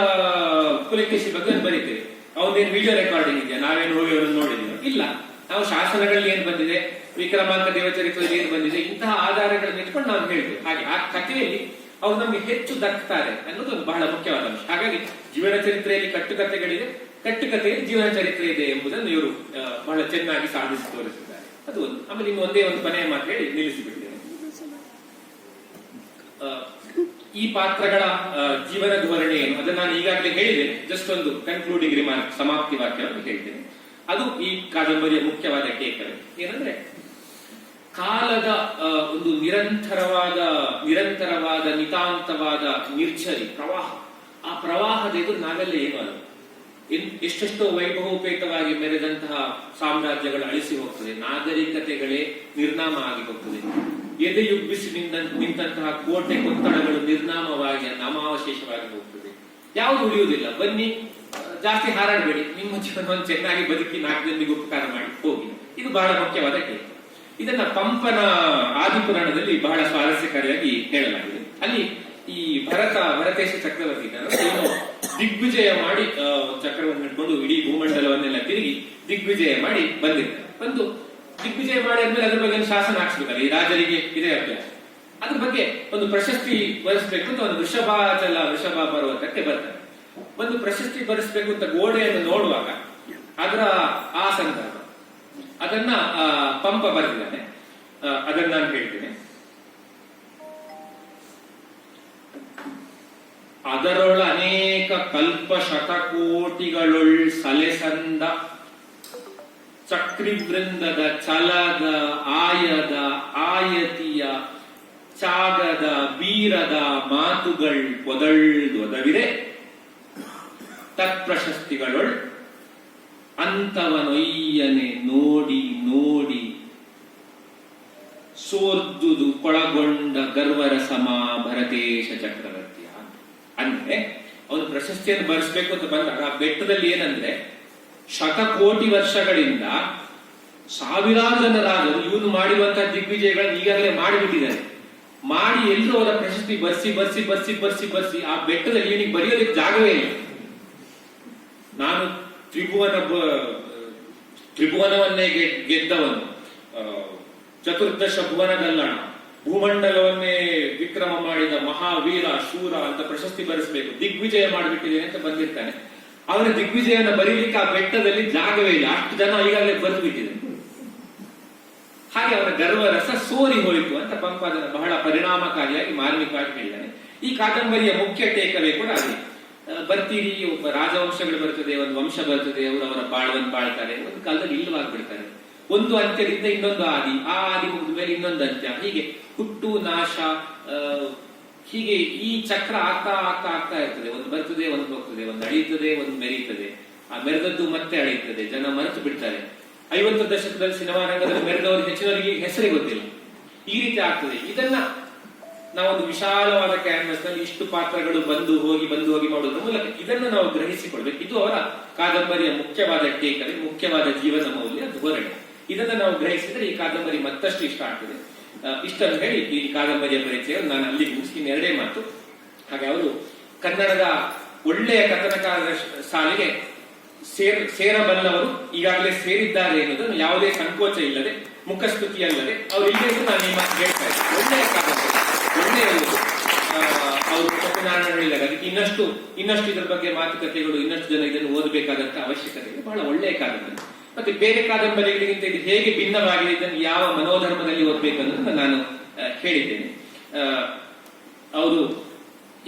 ಪುಲಕೇಶಿ ಬಗ್ಗೆ ಬರೀತೇವೆ, ಅವನೇನು ವಿಡಿಯೋ ರೆಕಾರ್ಡಿಂಗ್ ಇದೆಯಾ, ನಾವೇನು ಹೋಗಿ ಅವರನ್ನು ನೋಡಿದೀವಿ ಇಲ್ಲ. ನಾವು ಶಾಸನಗಳಲ್ಲಿ ಏನ್ ಬಂದಿದೆ, ವಿಕ್ರಮಾಂಕ ದೇವಚರಿತ್ರೆಯಲ್ಲಿ ಏನ್ ಬಂದಿದೆ, ಇಂತಹ ಆಧಾರಗಳನ್ನು ಇಟ್ಕೊಂಡು ನಾವು ಹೇಳ್ತೇವೆ. ಹಾಗೆ ಆ ಕಥೆಯಲ್ಲಿ ಅವ್ರು ನಮ್ಗೆ ಹೆಚ್ಚು ದಕ್ತಾರೆ ಅನ್ನೋದು ಒಂದು ಬಹಳ ಮುಖ್ಯವಾದ ಅಂಶ. ಹಾಗಾಗಿ ಜೀವನ ಚರಿತ್ರೆಯಲ್ಲಿ ಕಟ್ಟುಕತೆಗಳಿದೆ, ಕಟ್ಟುಕತೆಯಲ್ಲಿ ಜೀವನ ಚರಿತ್ರೆ ಇದೆ ಎಂಬುದನ್ನು ಇವರು ಬಹಳ ಚೆನ್ನಾಗಿ ಸಾಧಿಸಿ ತೋರಿಸಿದ್ದಾರೆ. ಅದು ಒಂದು. ಆಮೇಲೆ ಇನ್ನು ಒಂದೇ ಒಂದು ಕೊನೆಯ ಮಾತು ಹೇಳಿ ನಿಲ್ಲಿಸಿಬಿಡ್ತೇನೆ. ಈ ಪಾತ್ರಗಳ ಜೀವನ ಧೋರಣೆ ಏನು ಅದನ್ನು ನಾನು ಈಗಾಗಲೇ ಹೇಳಿದ್ದೇನೆ. ಜಸ್ಟ್ ಒಂದು ಕನ್ಕ್ಲೂಡಿಂಗ್ ರಿಮಾರ್ಕ್, ಸಮಾಪ್ತಿ ವಾಕ್ಯವನ್ನು ಹೇಳ್ತೇನೆ. ಅದು ಈ ಕಾದಂಬರಿಯ ಮುಖ್ಯವಾದ ಟೇಕವೇ ಏನಂದ್ರೆ, ಕಾಲದ ಒಂದು ನಿರಂತರವಾದ ನಿತಾಂತವಾದ ನಿರ್ಜರಿ ಪ್ರವಾಹ, ಆ ಪ್ರವಾಹದ ಎದುರು ನಾವೆಲ್ಲ ಏನು ಅಲ್ಲ. ಎಷ್ಟೆಷ್ಟೋ ವೈಭವೋಪೇತವಾಗಿ ಮೆರೆದಂತಹ ಸಾಮ್ರಾಜ್ಯಗಳು ಅಳಿಸಿ ಹೋಗ್ತದೆ, ನಾಗರಿಕತೆಗಳೇ ನಿರ್ನಾಮ ಆಗಿ ಹೋಗ್ತದೆ, ಎದೆಯುಬ್ಬಿಸಿ ನಿಂತಹ ಕೋಟೆ ಕೊತ್ತಳಗಳು ನಿರ್ನಾಮವಾಗಿ ನಾಮಾವಶೇಷವಾಗಿ ಹೋಗ್ತದೆ, ಯಾವುದು ಉಳಿಯುವುದಿಲ್ಲ. ಬನ್ನಿ, ಜಾಸ್ತಿ ಹಾರಾಡಬೇಡಿ, ನಿಮ್ಮ ಜೀವನವನ್ನು ಚೆನ್ನಾಗಿ ಬದುಕಿ 4 ಜನರಿಗೆ ಉಪಕಾರ ಮಾಡಿ ಹೋಗಿ. ಇದು ಬಹಳ ಮುಖ್ಯವಾದ ಕೇಳಿ. ಇದನ್ನ ಪಂಪನ ಆದಿಪುರಾಣದಲ್ಲಿ ಬಹಳ ಸ್ವಾರಸ್ಯಕಾರಿಯಾಗಿ ಹೇಳಲಾಗಿದೆ. ಅಲ್ಲಿ ಈ ಭರತೇಶ ಚಕ್ರವರ್ತಿ ಏನು ದಿಗ್ವಿಜಯ ಮಾಡಿ ಚಕ್ರವನ್ನು ಹಿಡ್ಕೊಂಡು ಇಡೀ ಭೂಮಂಡಲವನ್ನೆಲ್ಲ ತಿರುಗಿ ದಿಗ್ವಿಜಯ ಮಾಡಿ ಬಂದು ದಿಗ್ವಿಜಯ ಮಾಡಿ ಆದ್ಮೇಲೆ ಅದ್ರ ಬಗ್ಗೆ ಶಾಸನ ಹಾಕ್ಸ್ಬೇಕಲ್ಲ, ಈ ರಾಜರಿಗೆ ಇದೇ ಅಭ್ಯಾಸ. ಅದ್ರ ಬಗ್ಗೆ ಒಂದು ಪ್ರಶಸ್ತಿ ಬರೆಸ್ಬೇಕು ಅಂತ ಒಂದು ವೃಷಭ ಪರ್ವತಕ್ಕೆ ಬರ್ತಾರೆ. ಒಂದು ಪ್ರಶಸ್ತಿ ಬರೆಸ್ಬೇಕು ಅಂತ ಗೋಡೆಯನ್ನು ನೋಡುವಾಗ ಅದರ ಆ ಸಂದರ್ಭ ಅದನ್ನ ಪಂಪ ಬರೆದಿದ್ದಾನೆ. ಅದನ್ನ ನಾನು ಹೇಳ್ತೇನೆ. ಅದರೊಳ ಅನೇಕ ಕಲ್ಪ ಶತಕೋಟಿಗಳೊಳ್ ಸಲೆಸಂದ ಚಕ್ರಿವೃಂದದ ಛಲದ ಆಯದ ಆಯತಿಯ ಚಾಗದ ಬೀರದ ಮಾತುಗಳ್ ಒದವಿದೆ ತತ್ಪ್ರಶಸ್ತಿಗಳೊಳ್ ಅಂತವನೊಯ್ಯನೆ ನೋಡಿ ನೋಡಿ ಸೋರ್ದುದು ಕೊಳಗೊಂಡ ಗರ್ವರಸಮ ಭರತೇಶ ಚಕ್ರವರ್ತಿಯ. ಅಂದ್ರೆ ಅವನು ಪ್ರಶಸ್ತಿಯನ್ನು ಬರೆಸ್ಬೇಕು ಅಂತ ಬಂದಾಗ ಆ ಬೆಟ್ಟದಲ್ಲಿ ಏನಂದ್ರೆ, ಶತಕೋಟಿ ವರ್ಷಗಳಿಂದ ಸಾವಿರಾರು ಜನರಾದರು ಇವನು ಮಾಡಿರುವಂತಹ ದಿಗ್ವಿಜಯಗಳನ್ನು ಈಗಾಗಲೇ ಮಾಡಿಬಿಟ್ಟಿದ್ದಾರೆ. ಮಾಡಿ ಎಲ್ಲರೂ ಅವರ ಪ್ರಶಸ್ತಿ ಬರ್ಸಿ ಆ ಬೆಟ್ಟದಲ್ಲಿ ಇವನಿಗೆ ಬರೆಯೋದಕ್ಕೆ ಜಾಗವೇ ಇಲ್ಲ. ನಾನು ತ್ರಿಭುವನವನ್ನೇ ಗೆದ್ದವನು, ಚತುರ್ದಶ ಭುವನಗಲ್ಲಣ, ಭೂಮಂಡಲವನ್ನೇ ವಿಕ್ರಮ ಮಾಡಿದ ಮಹಾವೀರ ಶೂರ ಅಂತ ಪ್ರಶಸ್ತಿ ಬರೆಸಬೇಕು, ದಿಗ್ವಿಜಯ ಮಾಡಿಬಿಟ್ಟಿದ್ದೇನೆ ಅಂತ ಬಂದಿರ್ತಾನೆ. ಅವರ ದಿಗ್ವಿಜಯನ ಬರೀಲಿಕ್ಕೆ ಆ ಬೆಟ್ಟದಲ್ಲಿ ಜಾಗವೇ ಇಲ್ಲ, ಅಷ್ಟು ಜನ ಈಗಾಗಲೇ ಬರೆದು ಬಿಟ್ಟಿದೆ. ಹಾಗೆ ಅವರ ಗರ್ವರಸ ಸೋರಿ ಹೋಯಿತು ಅಂತ ಪಂಪ ಅದನ್ನು ಬಹಳ ಪರಿಣಾಮಕಾರಿಯಾಗಿ ಮಾರ್ಮಿಕವಾಗಿ ಹೇಳಿದ್ದಾನೆ. ಈ ಕಾದಂಬರಿಯ ಮುಖ್ಯ ಟೇಕವೇ ಕೂಡ ಅದೇ. ಬರ್ತೀರಿ, ಒಬ್ಬ ರಾಜವಂಶಗಳು ಬರ್ತದೆ, ಒಂದು ವಂಶ ಬರ್ತದೆ, ಅವರ ಬಾಳವನ್ನು ಬಾಳ್ತಾರೆ, ಒಂದು ಕಾಲದಲ್ಲಿ ಇಲ್ಲವಾಗ್ಬಿಡ್ತಾರೆ. ಒಂದು ಅಂತ್ಯದಿಂದ ಇನ್ನೊಂದು ಆದಿ, ಆ ಆದಿ ಮುಗಿದ ಮೇಲೆ ಇನ್ನೊಂದು ಅಂತ್ಯ, ಹೀಗೆ ಹುಟ್ಟು ನಾಶ, ಹೀಗೆ ಈ ಚಕ್ರ ಆಗ್ತಾ ಇರ್ತದೆ. ಒಂದು ಬರ್ತದೆ, ಒಂದು ಹೋಗ್ತದೆ, ಒಂದು ಅಳಿಯುತ್ತದೆ, ಒಂದು ಮೆರೀತದೆ, ಆ ಮೆರೆದದ್ದು ಮತ್ತೆ ಅಳೆಯುತ್ತದೆ, ಜನ ಮರೆತು ಬಿಡ್ತಾರೆ. 50 ದಶಕದಲ್ಲಿ ಸಿನಿಮಾ ರಂಗದಲ್ಲಿ ಮೆರೆದವರು ಹೆಚ್ಚಿನವರಿಗೆ ಹೆಸರೇ ಗೊತ್ತಿಲ್ಲ. ಈ ರೀತಿ ಆಗ್ತದೆ. ಇದನ್ನ ನಾವೊಂದು ವಿಶಾಲವಾದ ಕ್ಯಾನ್ವಸ್ ನಲ್ಲಿ ಇಷ್ಟು ಪಾತ್ರಗಳು ಬಂದು ಹೋಗಿ ಮಾಡುವುದರ ಮೂಲಕ ಇದನ್ನು ನಾವು ಗ್ರಹಿಸಿಕೊಳ್ಬೇಕು. ಇದು ಅವರ ಕಾದಂಬರಿಯ ಮುಖ್ಯವಾದ ಟೇಕವೇ, ಮುಖ್ಯವಾದ ಜೀವನ ಮೌಲ್ಯ ಧೋರಣೆ. ಇದನ್ನ ನಾವು ಗ್ರಹಿಸಿದ್ರೆ ಈ ಕಾದಂಬರಿ ಮತ್ತಷ್ಟು ಇಷ್ಟ ಆಗ್ತದೆ. ಇಷ್ಟನ್ನು ಹೇಳಿ ಈ ಕಾದಂಬರಿಯ ಪರಿಚಯ ನಾನು ಅಲ್ಲಿ ಮುಗಿಸ್ತೀನಿ. 2 ಮಾತು. ಹಾಗೆ ಅವರು ಕನ್ನಡದ ಒಳ್ಳೆಯ ಕಥನಕಾರರ ಶಾಲೆಗೆ ಸೇರಬಲ್ಲವರು ಈಗಾಗಲೇ ಸೇರಿದ್ದಾರೆ ಎನ್ನುವುದನ್ನು ಯಾವುದೇ ಸಂಕೋಚ ಇಲ್ಲದೆ, ಮುಖಸ್ತುತಿ ಅಲ್ಲದೆ ಅವರು ಇಲ್ಲೇ ನಾನು ನಿಮ್ಮ ಹೇಳ್ತಾ ಇದ್ದೆ. ಒಳ್ಳೆಯ ಕಾದಂಬರಿ, ಒಳ್ಳೆಯ ಅವರು ಸತ್ಯನಾರಾಯಣ ಹೇಳಿದಾಗ ಅದಕ್ಕೆ ಇನ್ನಷ್ಟು ಇದರ ಬಗ್ಗೆ ಮಾತುಕತೆಗಳು, ಇನ್ನಷ್ಟು ಜನ ಇದನ್ನು ಓದಬೇಕಾದಂತ ಅವಶ್ಯಕತೆ ಇದೆ. ಬಹಳ ಒಳ್ಳೆಯ ಕಾದಂಬರಿ. ಮತ್ತೆ ಬೇರೆ ಕಾದಂಬರಿಗಳಿಗಿಂತ ಇದು ಹೇಗೆ ಭಿನ್ನವಾಗಿದೆ, ಇದನ್ನು ಯಾವ ಮನೋಧರ್ಮದಲ್ಲಿ ಓದಬೇಕನ್ನೋದನ್ನು ನಾನು ಹೇಳಿದ್ದೇನೆ. ಅವರು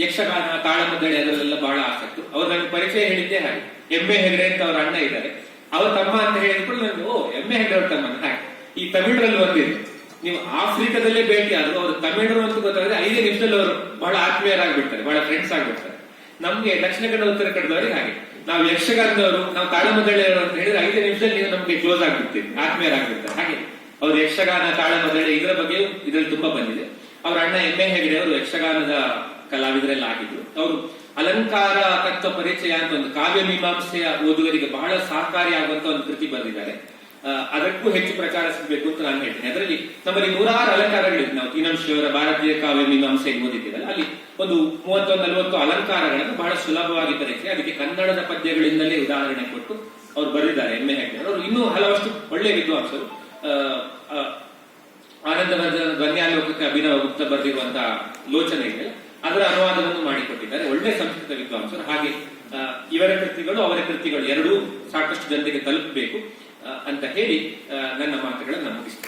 ಯಕ್ಷಗಾನ, ತಾಳಮದ್ದಳೆ ಅದರಲ್ಲೆಲ್ಲ ಬಹಳ ಆಸಕ್ತಿ. ಅವ್ರು ನನಗೆ ಪರಿಚಯ ಹೇಳಿದ್ದೆ ಹಾಗೆ. ಎಮ್ಮೆ ಹೆಗಡೆ ಅಂತ ಅವ್ರ ಅಣ್ಣ ಇದ್ದಾರೆ, ಅವ್ರ ತಮ್ಮ ಅಂತ ಹೇಳಿದ್ಕೊಂಡು ನನಗೆ ಎಮ್ಮೆ ಹೆಗಡೆ ಅವ್ರ ತಮ್ಮ ಹಾಗೆ. ಈ ತಮಿಳರಲ್ಲಿ ಒಂದಿದೆ, ನೀವು ಆಫ್ರಿಕಾದಲ್ಲೇ ಭೇಟಿ ಆದ್ರು ಅವರು ತಮಿಳರು ಅಂತ ಗೊತ್ತಾದ್ರೆ 5 ನಿಮಿಷದಲ್ಲಿ ಅವರು ಬಹಳ ಆತ್ಮೀಯರಾಗ್ಬಿಡ್ತಾರೆ, ಬಹಳ ಫ್ರೆಂಡ್ಸ್ ಆಗ್ಬಿಡ್ತಾರೆ. ನಮ್ಗೆ ದಕ್ಷಿಣ ಕನ್ನಡ, ಉತ್ತರ ಕನ್ನಡದವ್ರಿಗೆ ಹಾಗೆ. ನಾವು ಯಕ್ಷಗಾನದವರು, ನಾವು ತಾಳಮದ್ದಳೆಯವರು ಅಂತ ಹೇಳಿದ್ರೆ 5 ನಿಮಿಷದಲ್ಲಿ ನೀವು ನಮ್ಗೆ ಕ್ಲೋಸ್ ಆಗ್ಬಿಡ್ತೀವಿ, ಆತ್ಮೀಯರಾಗ್ಬಿಡ್ತಾರೆ. ಹಾಗೆ ಅವರು ಯಕ್ಷಗಾನ, ತಾಳಮದ್ದಳೆ ಇದರ ಬಗ್ಗೆ ಇದರಲ್ಲಿ ತುಂಬಾ ಬಂದಿದೆ. ಅವರ ಅಣ್ಣ ಎಮ್ಮೆ ಹೆಗಡೆ ಅವರು ಯಕ್ಷಗಾನದ ಕಲಾವಿದರೆಲ್ಲ ಆಗಿದ್ರು. ಅವರು ಅಲಂಕಾರ ತತ್ವ ಪರಿಚಯ ಅಂತ ಒಂದು ಕಾವ್ಯ ಮೀಮಾಂಸೆಯ ಓದುಗರಿಗೆ ಬಹಳ ಸಹಕಾರಿಯಾಗುವಂತ ಒಂದು ಕೃತಿ ಬರೆದಿದ್ದಾರೆ. ಅದಕ್ಕೂ ಹೆಚ್ಚು ಪ್ರಚಾರ ಸಿಗಬೇಕು ಅಂತ ನಾನು ಹೇಳ್ತೇನೆ. ಅದರಲ್ಲಿ ನಮ್ಮಲ್ಲಿ 100 ಅಲಂಕಾರಗಳಿವೆ. ನಾವು ತೀನಂಶಿಯವರ ಭಾರತೀಯ ಕಾವ್ಯ ಮೀಮಾಂಸೆ ಓದಿದ್ದೀರಲ್ಲ, ಅಲ್ಲಿ ಒಂದು 30-40 ಅಲಂಕಾರಗಳನ್ನು ಬಹಳ ಸುಲಭವಾಗಿ ಪರಿಚಯ, ಅದಕ್ಕೆ ಕನ್ನಡದ ಪದ್ಯಗಳಿಂದಲೇ ಉದಾಹರಣೆ ಕೊಟ್ಟು ಅವರು ಬರೆದಿದ್ದಾರೆ ಎಮ್ಮೆ ಹೆಗಡೆ ಅವರು. ಇನ್ನೂ ಹಲವಷ್ಟು ಒಳ್ಳೆಯ ವಿದ್ವಾಂಸರು. ಆನಂದವರ್ಧನ ಧ್ವನ್ಯಾಲೋಕಕ್ಕೆ ಅಭಿನವ ಗುಪ್ತ ಬರೆದಿರುವಂತಹ ಲೋಚನೆ ಇದೆ, ಅದರ ಅನುವಾದವನ್ನು ಮಾಡಿಕೊಟ್ಟಿದ್ದಾರೆ. ಒಳ್ಳೆ ಸಂಸ್ಕೃತ ವಿದ್ವಾಂಸರು. ಹಾಗೆ ಇವರ ಕೃತಿಗಳು ಅವರ ಕೃತಿಗಳು ಎರಡೂ ಸಾಕಷ್ಟು ಜನರಿಗೆ ತಲುಪಬೇಕು ಅಂತ ಹೇಳಿ ನನ್ನ ಮಾತುಗಳನ್ನು ಮುಗಿಸ್ತೇನೆ.